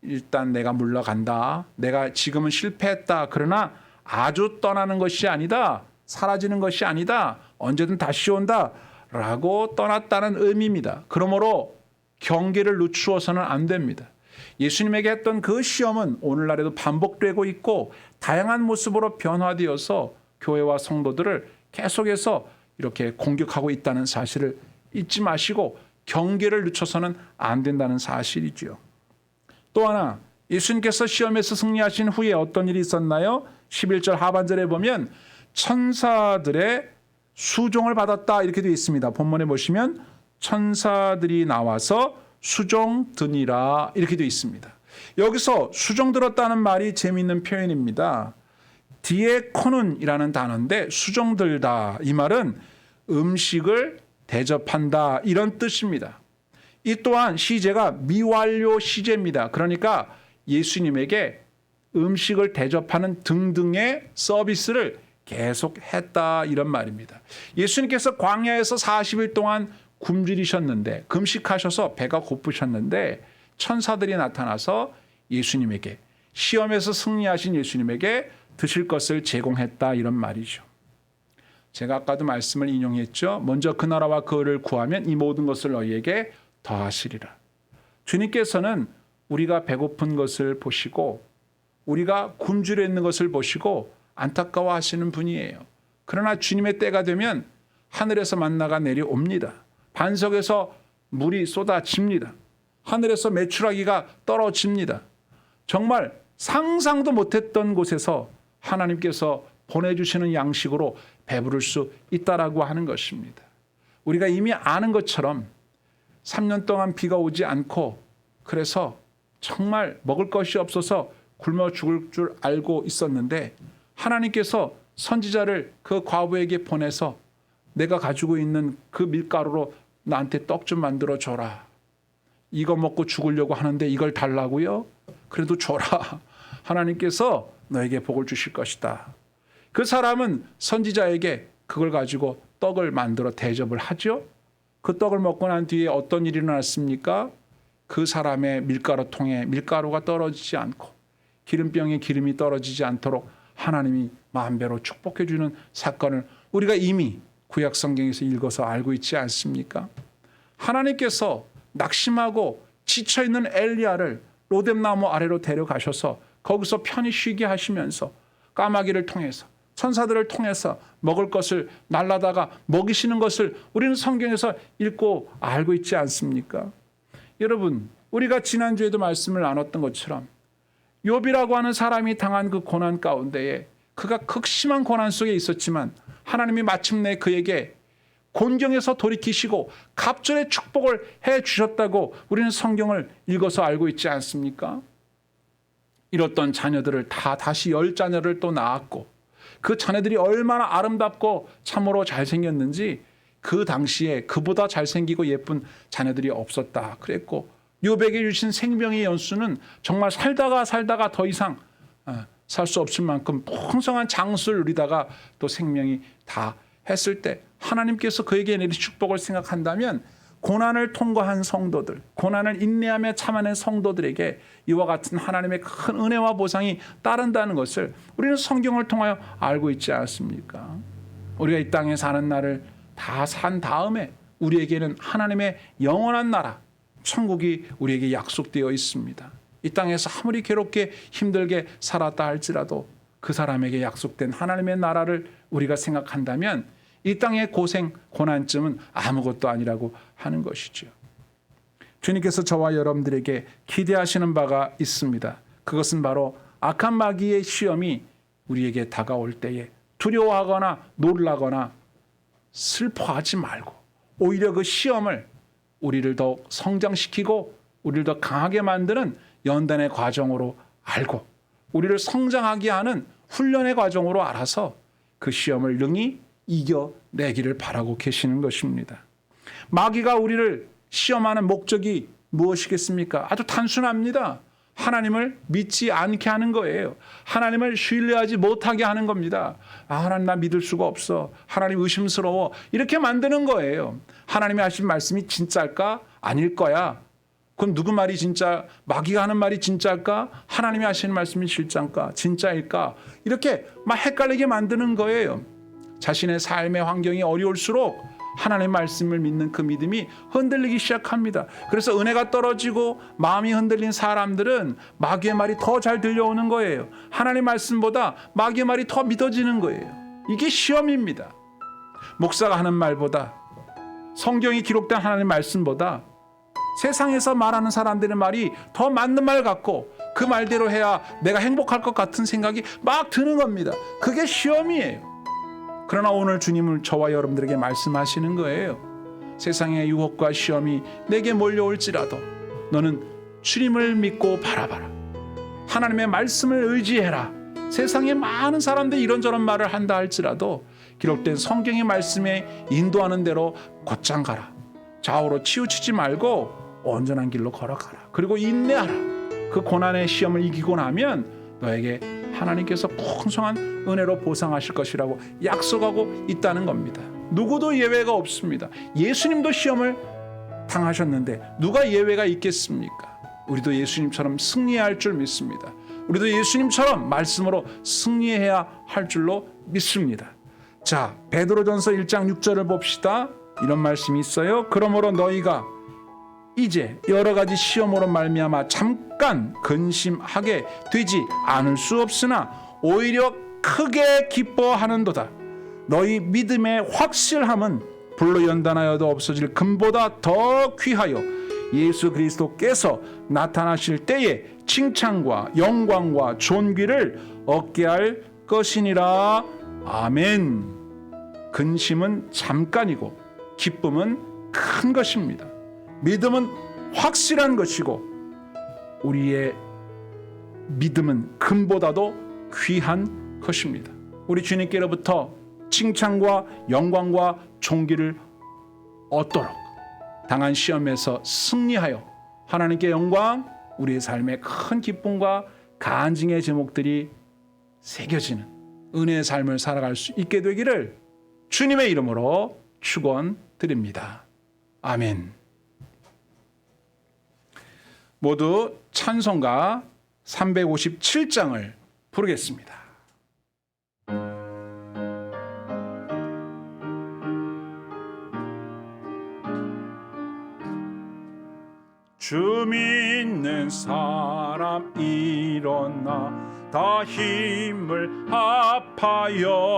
일단 내가 물러간다, 내가 지금은 실패했다, 그러나 아주 떠나는 것이 아니다, 사라지는 것이 아니다, 언제든 다시 온다 라고 떠났다는 의미입니다. 그러므로 경계를 늦추어서는 안 됩니다. 예수님에게 했던 그 시험은 오늘날에도 반복되고 있고 다양한 모습으로 변화되어서 교회와 성도들을 계속해서 이렇게 공격하고 있다는 사실을 잊지 마시고 경계를 늦춰서는 안 된다는 사실이죠. 또 하나, 예수님께서 시험에서 승리하신 후에 어떤 일이 있었나요? 11절 하반절에 보면 천사들의 수종을 받았다 이렇게 되어 있습니다. 본문에 보시면 천사들이 나와서 수종 드니라 이렇게 되어 있습니다. 여기서 수종 들었다는 말이 재미있는 표현입니다. 디에코눈이라는 단어인데 수종 들다, 이 말은 음식을 대접한다 이런 뜻입니다. 이 또한 시제가 미완료 시제입니다. 그러니까 예수님에게 음식을 대접하는 등등의 서비스를 계속했다 이런 말입니다. 예수님께서 광야에서 40일 동안 굶주리셨는데, 금식하셔서 배가 고프셨는데 천사들이 나타나서 예수님에게, 시험에서 승리하신 예수님에게 드실 것을 제공했다 이런 말이죠. 제가 아까도 말씀을 인용했죠. 먼저 그 나라와 그 의를 구하면 이 모든 것을 너희에게 더하시리라. 주님께서는 우리가 배고픈 것을 보시고 우리가 굶주려 있는 것을 보시고 안타까워하시는 분이에요. 그러나 주님의 때가 되면 하늘에서 만나가 내려옵니다. 반석에서 물이 쏟아집니다. 하늘에서 메추라기가 떨어집니다. 정말 상상도 못했던 곳에서 하나님께서 보내주시는 양식으로 배부를 수 있다라고 하는 것입니다. 우리가 이미 아는 것처럼 3년 동안 비가 오지 않고 그래서 정말 먹을 것이 없어서 굶어 죽을 줄 알고 있었는데 하나님께서 선지자를 그 과부에게 보내서 내가 가지고 있는 그 밀가루로 나한테 떡 좀 만들어 줘라. 이거 먹고 죽으려고 하는데 이걸 달라고요? 그래도 줘라. 하나님께서 너에게 복을 주실 것이다. 그 사람은 선지자에게 그걸 가지고 떡을 만들어 대접을 하죠. 그 떡을 먹고 난 뒤에 어떤 일이 일어났습니까? 그 사람의 밀가루통에 밀가루가 떨어지지 않고 기름병에 기름이 떨어지지 않도록 하나님이 만배로 축복해 주는 사건을 우리가 이미 구약 성경에서 읽어서 알고 있지 않습니까? 하나님께서 낙심하고 지쳐있는 엘리야를 로뎀나무 아래로 데려가셔서 거기서 편히 쉬게 하시면서 까마귀를 통해서 천사들을 통해서 먹을 것을 날라다가 먹이시는 것을 우리는 성경에서 읽고 알고 있지 않습니까? 여러분, 우리가 지난주에도 말씀을 나눴던 것처럼 욥이라고 하는 사람이 당한 그 고난 가운데에 그가 극심한 고난 속에 있었지만 하나님이 마침내 그에게 곤경에서 돌이키시고 갑절의 축복을 해 주셨다고 우리는 성경을 읽어서 알고 있지 않습니까? 잃었던 자녀들을 다시 10자녀를 또 낳았고 그 자녀들이 얼마나 아름답고 참으로 잘생겼는지 그 당시에 그보다 잘생기고 예쁜 자녀들이 없었다 그랬고, 요백에 주신 생명의 연수는 정말 살다가 더 이상 살 수 없을 만큼 풍성한 장수를 누리다가 또 생명이 다 했을 때 하나님께서 그에게 내린 축복을 생각한다면, 고난을 통과한 성도들, 고난을 인내하며 참아낸 성도들에게 이와 같은 하나님의 큰 은혜와 보상이 따른다는 것을 우리는 성경을 통하여 알고 있지 않습니까? 우리가 이 땅에 사는 날을 다 산 다음에 우리에게는 하나님의 영원한 나라, 천국이 우리에게 약속되어 있습니다. 이 땅에서 아무리 괴롭게 힘들게 살았다 할지라도 그 사람에게 약속된 하나님의 나라를 우리가 생각한다면 이 땅의 고생, 고난쯤은 아무것도 아니라고 하는 것이죠. 주님께서 저와 여러분들에게 기대하시는 바가 있습니다. 그것은 바로 악한 마귀의 시험이 우리에게 다가올 때에 두려워하거나 놀라거나 슬퍼하지 말고, 오히려 그 시험을 우리를 더 성장시키고 우리를 더 강하게 만드는 연단의 과정으로 알고, 우리를 성장하게 하는 훈련의 과정으로 알아서 그 시험을 능히 이겨내기를 바라고 계시는 것입니다. 마귀가 우리를 시험하는 목적이 무엇이겠습니까? 아주 단순합니다. 하나님을 믿지 않게 하는 거예요. 하나님을 신뢰하지 못하게 하는 겁니다. 하나님 나 믿을 수가 없어. 하나님 의심스러워. 이렇게 만드는 거예요. 하나님이 하신 말씀이 진짜일까? 아닐 거야. 그럼 누구 말이 진짜, 마귀가 하는 말이 진짜일까? 하나님이 하시는 말씀이 진짜일까? 이렇게 막 헷갈리게 만드는 거예요. 자신의 삶의 환경이 어려울수록 하나님의 말씀을 믿는 그 믿음이 흔들리기 시작합니다. 그래서 은혜가 떨어지고 마음이 흔들린 사람들은 마귀의 말이 더 잘 들려오는 거예요. 하나님의 말씀보다 마귀의 말이 더 믿어지는 거예요. 이게 시험입니다. 목사가 하는 말보다, 성경이 기록된 하나님의 말씀보다 세상에서 말하는 사람들의 말이 더 맞는 말 같고, 그 말대로 해야 내가 행복할 것 같은 생각이 막 드는 겁니다. 그게 시험이에요. 그러나 오늘 주님은 저와 여러분들에게 말씀하시는 거예요. 세상의 유혹과 시험이 내게 몰려올지라도 너는 주님을 믿고 바라봐라. 하나님의 말씀을 의지해라. 세상에 많은 사람들이 이런저런 말을 한다 할지라도 기록된 성경의 말씀에 인도하는 대로 곧장 가라. 좌우로 치우치지 말고 온전한 길로 걸어가라. 그리고 인내하라. 그 고난의 시험을 이기고 나면 너에게 하나님께서 풍성한 은혜로 보상하실 것이라고 약속하고 있다는 겁니다. 누구도 예외가 없습니다. 예수님도 시험을 당하셨는데 누가 예외가 있겠습니까? 우리도 예수님처럼 승리해야 할 줄 믿습니다. 우리도 예수님처럼 말씀으로 승리해야 할 줄로 믿습니다. 자, 베드로전서 1장 6절을 봅시다. 이런 말씀이 있어요. 그러므로 너희가 이제 여러 가지 시험으로 말미암아 잠깐 근심하게 되지 않을 수 없으나 오히려 크게 기뻐하는도다. 너희 믿음의 확실함은 불로 연단하여도 없어질 금보다 더 귀하여 예수 그리스도께서 나타나실 때에 칭찬과 영광과 존귀를 얻게 할 것이니라. 아멘. 근심은 잠깐이고 기쁨은 큰 것입니다. 믿음은 확실한 것이고 우리의 믿음은 금보다도 귀한 것입니다. 우리 주님께로부터 칭찬과 영광과 존귀를 얻도록 당한 시험에서 승리하여 하나님께 영광, 우리의 삶에 큰 기쁨과 간증의 제목들이 새겨지는 은혜의 삶을 살아갈 수 있게 되기를 주님의 이름으로 축원드립니다. 아멘. 모두 찬송가 357장을 부르겠습니다. 주 믿는 사람 일어나 다 힘을 합하여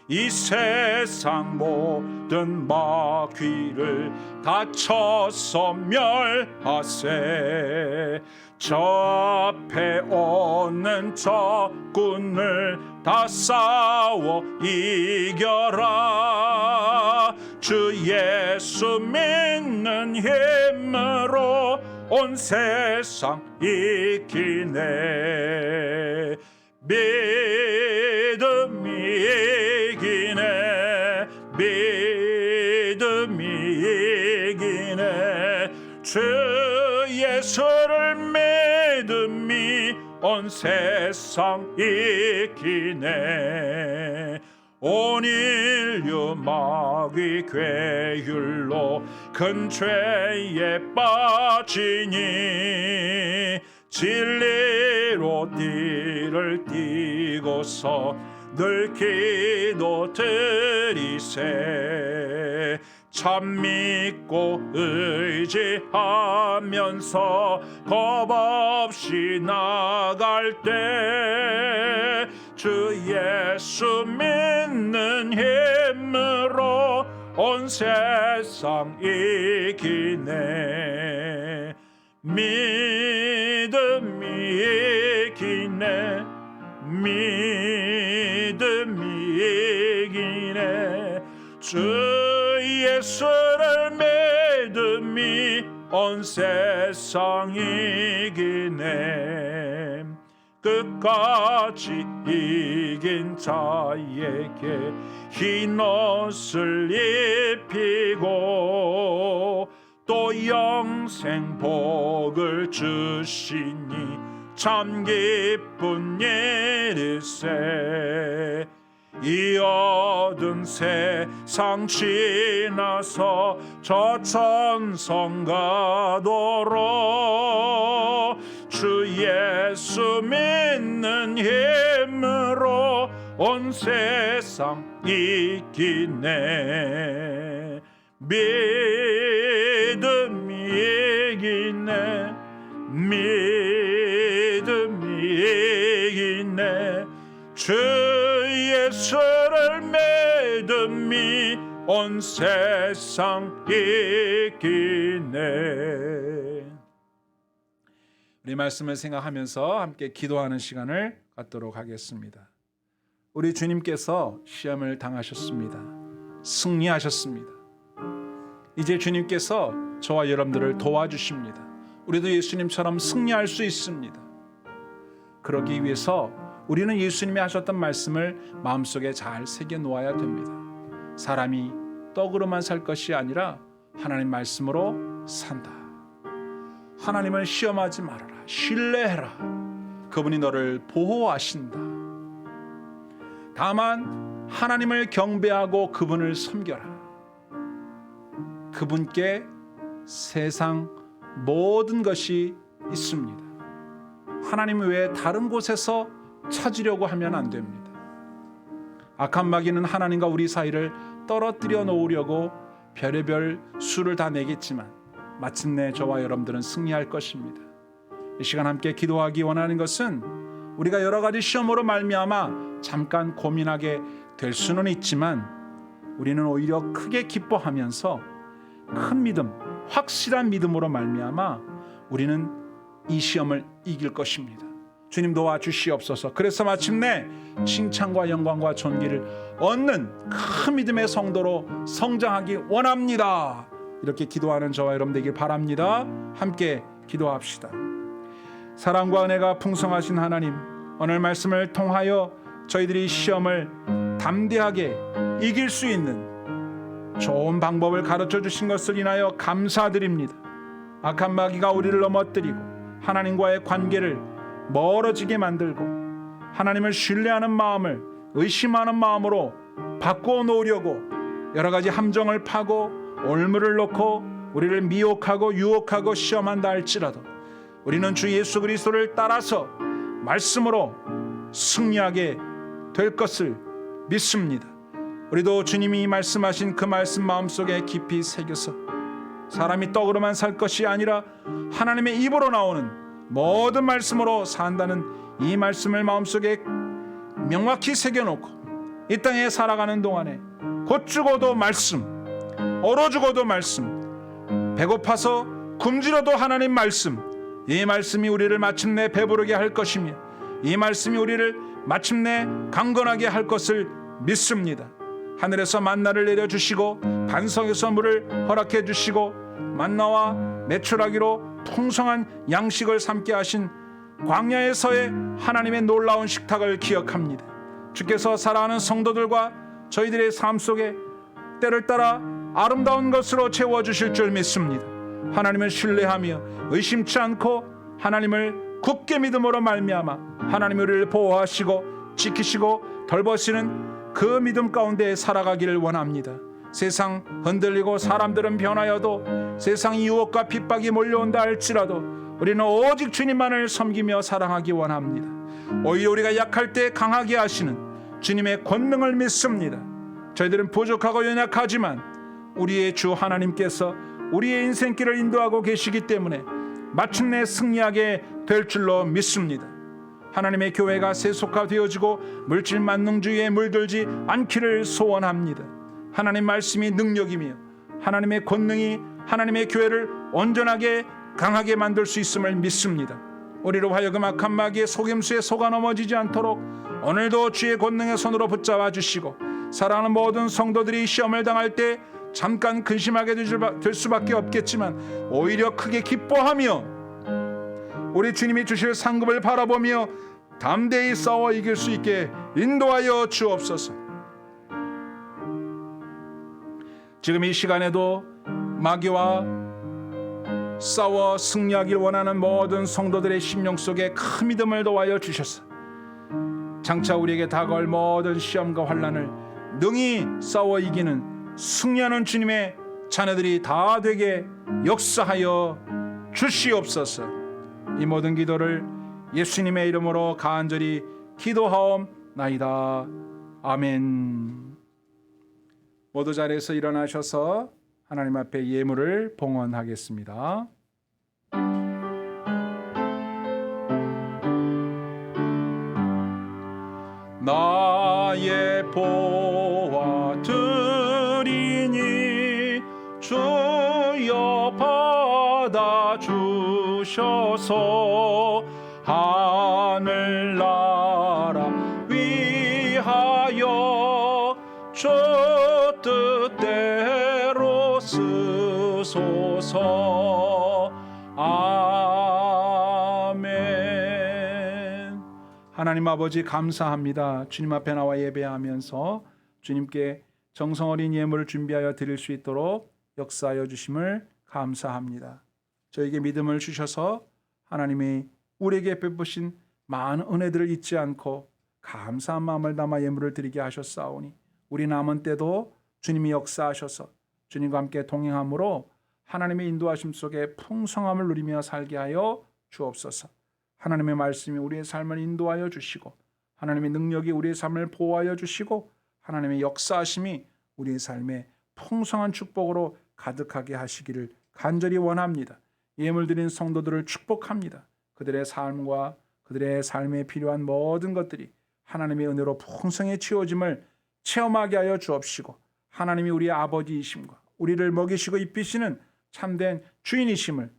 이 세상 모든 마귀를 다 쳐서 멸하세. 저 앞에 오는 적군을 다 싸워 이겨라. 주 예수 믿는 힘으로 온 세상 이기네. 믿음이 이기네. 믿음이 이기네. 주 예수를 믿음이 온 세상 이기네. 온 인류 마귀 괴율로 큰 죄에 빠지니 진리로 띠를 띠고서 늘 기도 드리세. 참 믿고 의지하면서 겁없이 나갈 때 주 예수 믿는 힘으로 온 세상 이기네. 믿음이 이기네. 믿음이 이기네. 주 예수를 믿음이 온 세상 이기네. 끝까지 이긴 자에게 흰 옷을 입히고 또 영생 복을 주시니 참 기쁜 일일세. 이 어두운 세상 지나서 저 천성 가도록 주 예수 믿는 힘으로 온 세상 이기네. 믿음이 이기네. 믿음이 이기네. 주 예수를 믿음이 온 세상 이기네. 우리 말씀을 생각하면서 함께 기도하는 시간을 갖도록 하겠습니다. 우리 주님께서 시험을 당하셨습니다. 승리하셨습니다. 이제 주님께서 저와 여러분들을 도와주십니다. 우리도 예수님처럼 승리할 수 있습니다. 그러기 위해서 우리는 예수님이 하셨던 말씀을 마음속에 잘 새겨 놓아야 됩니다. 사람이 떡으로만 살 것이 아니라 하나님 말씀으로 산다. 하나님을 시험하지 말아라. 신뢰해라. 그분이 너를 보호하신다. 다만 하나님을 경배하고 그분을 섬겨라. 그분께 세상 모든 것이 있습니다. 하나님 외에 다른 곳에서 찾으려고 하면 안 됩니다. 악한 마귀는 하나님과 우리 사이를 떨어뜨려 놓으려고 별의별 수를 다 내겠지만 마침내 저와 여러분들은 승리할 것입니다. 이 시간 함께 기도하기 원하는 것은 우리가 여러 가지 시험으로 말미암아 잠깐 고민하게 될 수는 있지만 우리는 오히려 크게 기뻐하면서 큰 믿음, 확실한 믿음으로 말미암아 우리는 이 시험을 이길 것입니다. 주님 도와주시옵소서. 그래서 마침내 칭찬과 영광과 존귀를 얻는 큰 믿음의 성도로 성장하기 원합니다. 이렇게 기도하는 저와 여러분 되길 바랍니다. 함께 기도합시다. 사랑과 은혜가 풍성하신 하나님, 오늘 말씀을 통하여 저희들이 시험을 담대하게 이길 수 있는 좋은 방법을 가르쳐 주신 것을 인하여 감사드립니다. 악한 마귀가 우리를 넘어뜨리고 하나님과의 관계를 멀어지게 만들고 하나님을 신뢰하는 마음을 의심하는 마음으로 바꾸어 놓으려고 여러 가지 함정을 파고 올무를 놓고 우리를 미혹하고 유혹하고 시험한다 할지라도 우리는 주 예수 그리스도를 따라서 말씀으로 승리하게 될 것을 믿습니다. 우리도 주님이 말씀하신 그 말씀 마음속에 깊이 새겨서 사람이 떡으로만 살 것이 아니라 하나님의 입으로 나오는 모든 말씀으로 산다는 이 말씀을 마음속에 명확히 새겨놓고 이 땅에 살아가는 동안에 곧 죽어도 말씀, 얼어 죽어도 말씀, 배고파서 굶주려도 하나님 말씀, 이 말씀이 우리를 마침내 배부르게 할 것이며 이 말씀이 우리를 마침내 강건하게 할 것을 믿습니다. 하늘에서 만나를 내려주시고 반석에서 물을 허락해 주시고 만나와 메추라기로 풍성한 양식을 삼게 하신 광야에서의 하나님의 놀라운 식탁을 기억합니다. 주께서 사랑하는 성도들과 저희들의 삶 속에 때를 따라 아름다운 것으로 채워주실 줄 믿습니다. 하나님을 신뢰하며 의심치 않고 하나님을 굳게 믿음으로 말미암아 하나님 우리를 보호하시고 지키시고 돌보시는 그 믿음 가운데 살아가기를 원합니다. 세상 흔들리고 사람들은 변하여도 세상 유혹과 핍박이 몰려온다 할지라도 우리는 오직 주님만을 섬기며 사랑하기 원합니다. 오히려 우리가 약할 때 강하게 하시는 주님의 권능을 믿습니다. 저희들은 부족하고 연약하지만 우리의 주 하나님께서 우리의 인생길을 인도하고 계시기 때문에 마침내 승리하게 될 줄로 믿습니다. 하나님의 교회가 세속화되어지고 물질 만능주의에 물들지 않기를 소원합니다. 하나님 말씀이 능력이며 하나님의 권능이 하나님의 교회를 온전하게 강하게 만들 수 있음을 믿습니다. 우리로 하여금 악한 마귀의 속임수에 속아 넘어지지 않도록 오늘도 주의 권능의 손으로 붙잡아 주시고 사랑하는 모든 성도들이 시험을 당할 때 잠깐 근심하게 될 수밖에 없겠지만 오히려 크게 기뻐하며 우리 주님이 주실 상급을 바라보며 담대히 싸워 이길 수 있게 인도하여 주옵소서. 지금 이 시간에도 마귀와 싸워 승리하길 원하는 모든 성도들의 심령 속에 큰 믿음을 더하여 주셔서 장차 우리에게 다가올 모든 시험과 환난을 능히 싸워 이기는 승리하는 주님의 자녀들이 다 되게 역사하여 주시옵소서. 이 모든 기도를 예수님의 이름으로 간절히 기도하옵나이다. 아멘. 모두 자리에서 일어나셔서 하나님 앞에 예물을 봉헌하겠습니다. 나의 보화 드리니 주여 받아 주셔서 하늘나라 위하여 주 뜻대로 쓰소서. 아멘. 하나님 아버지 감사합니다. 주님 앞에 나와 예배하면서 주님께 정성 어린 예물을 준비하여 드릴 수 있도록 역사하여 주심을 감사합니다. 저에게 믿음을 주셔서 하나님이 우리에게 베푸신 많은 은혜들을 잊지 않고 감사한 마음을 담아 예물을 드리게 하셨사오니 우리 남은 때도 주님이 역사하셔서 주님과 함께 동행함으로 하나님의 인도하심 속에 풍성함을 누리며 살게 하여 주옵소서. 하나님의 말씀이 우리의 삶을 인도하여 주시고 하나님의 능력이 우리의 삶을 보호하여 주시고 하나님의 역사하심이 우리의 삶에 풍성한 축복으로 가득하게 하시기를 간절히 원합니다. 예물 드린 성도들을 축복합니다. 그들의 삶과 그들의 삶에 필요한 모든 것들이 하나님의 은혜로 풍성히 채워짐을 체험하게 하여 주옵시고 하나님이 우리의 아버지이심과 우리를 먹이시고 입히시는 참된 주인이심을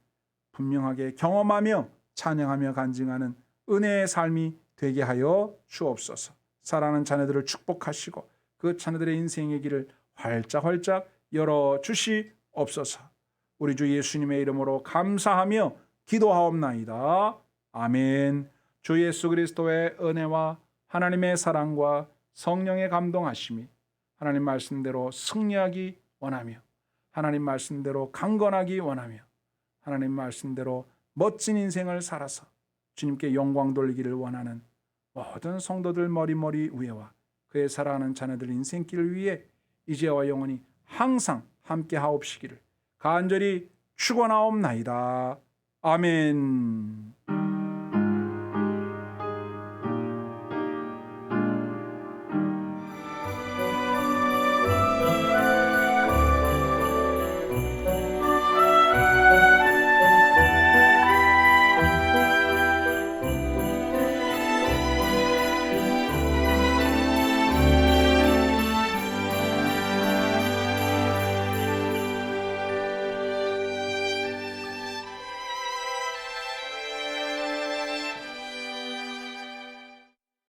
분명하게 경험하며 찬양하며 간증하는 은혜의 삶이 되게 하여 주옵소서. 사랑하는 자녀들을 축복하시고 그 자녀들의 인생의 길을 활짝활짝 열어주시옵소서. 우리 주 예수님의 이름으로 감사하며 기도하옵나이다. 아멘. 주 예수 그리스도의 은혜와 하나님의 사랑과 성령의 감동하심이 하나님 말씀대로 승리하기 원하며 하나님 말씀대로 강건하기 원하며 하나님 말씀대로 멋진 인생을 살아서 주님께 영광 돌리기를 원하는 모든 성도들 머리머리 위에와 그의 사랑하는 자녀들 인생길을 위해 이제와 영원히 항상 함께 하옵시기를 간절히 축원하옵나이다. 아멘.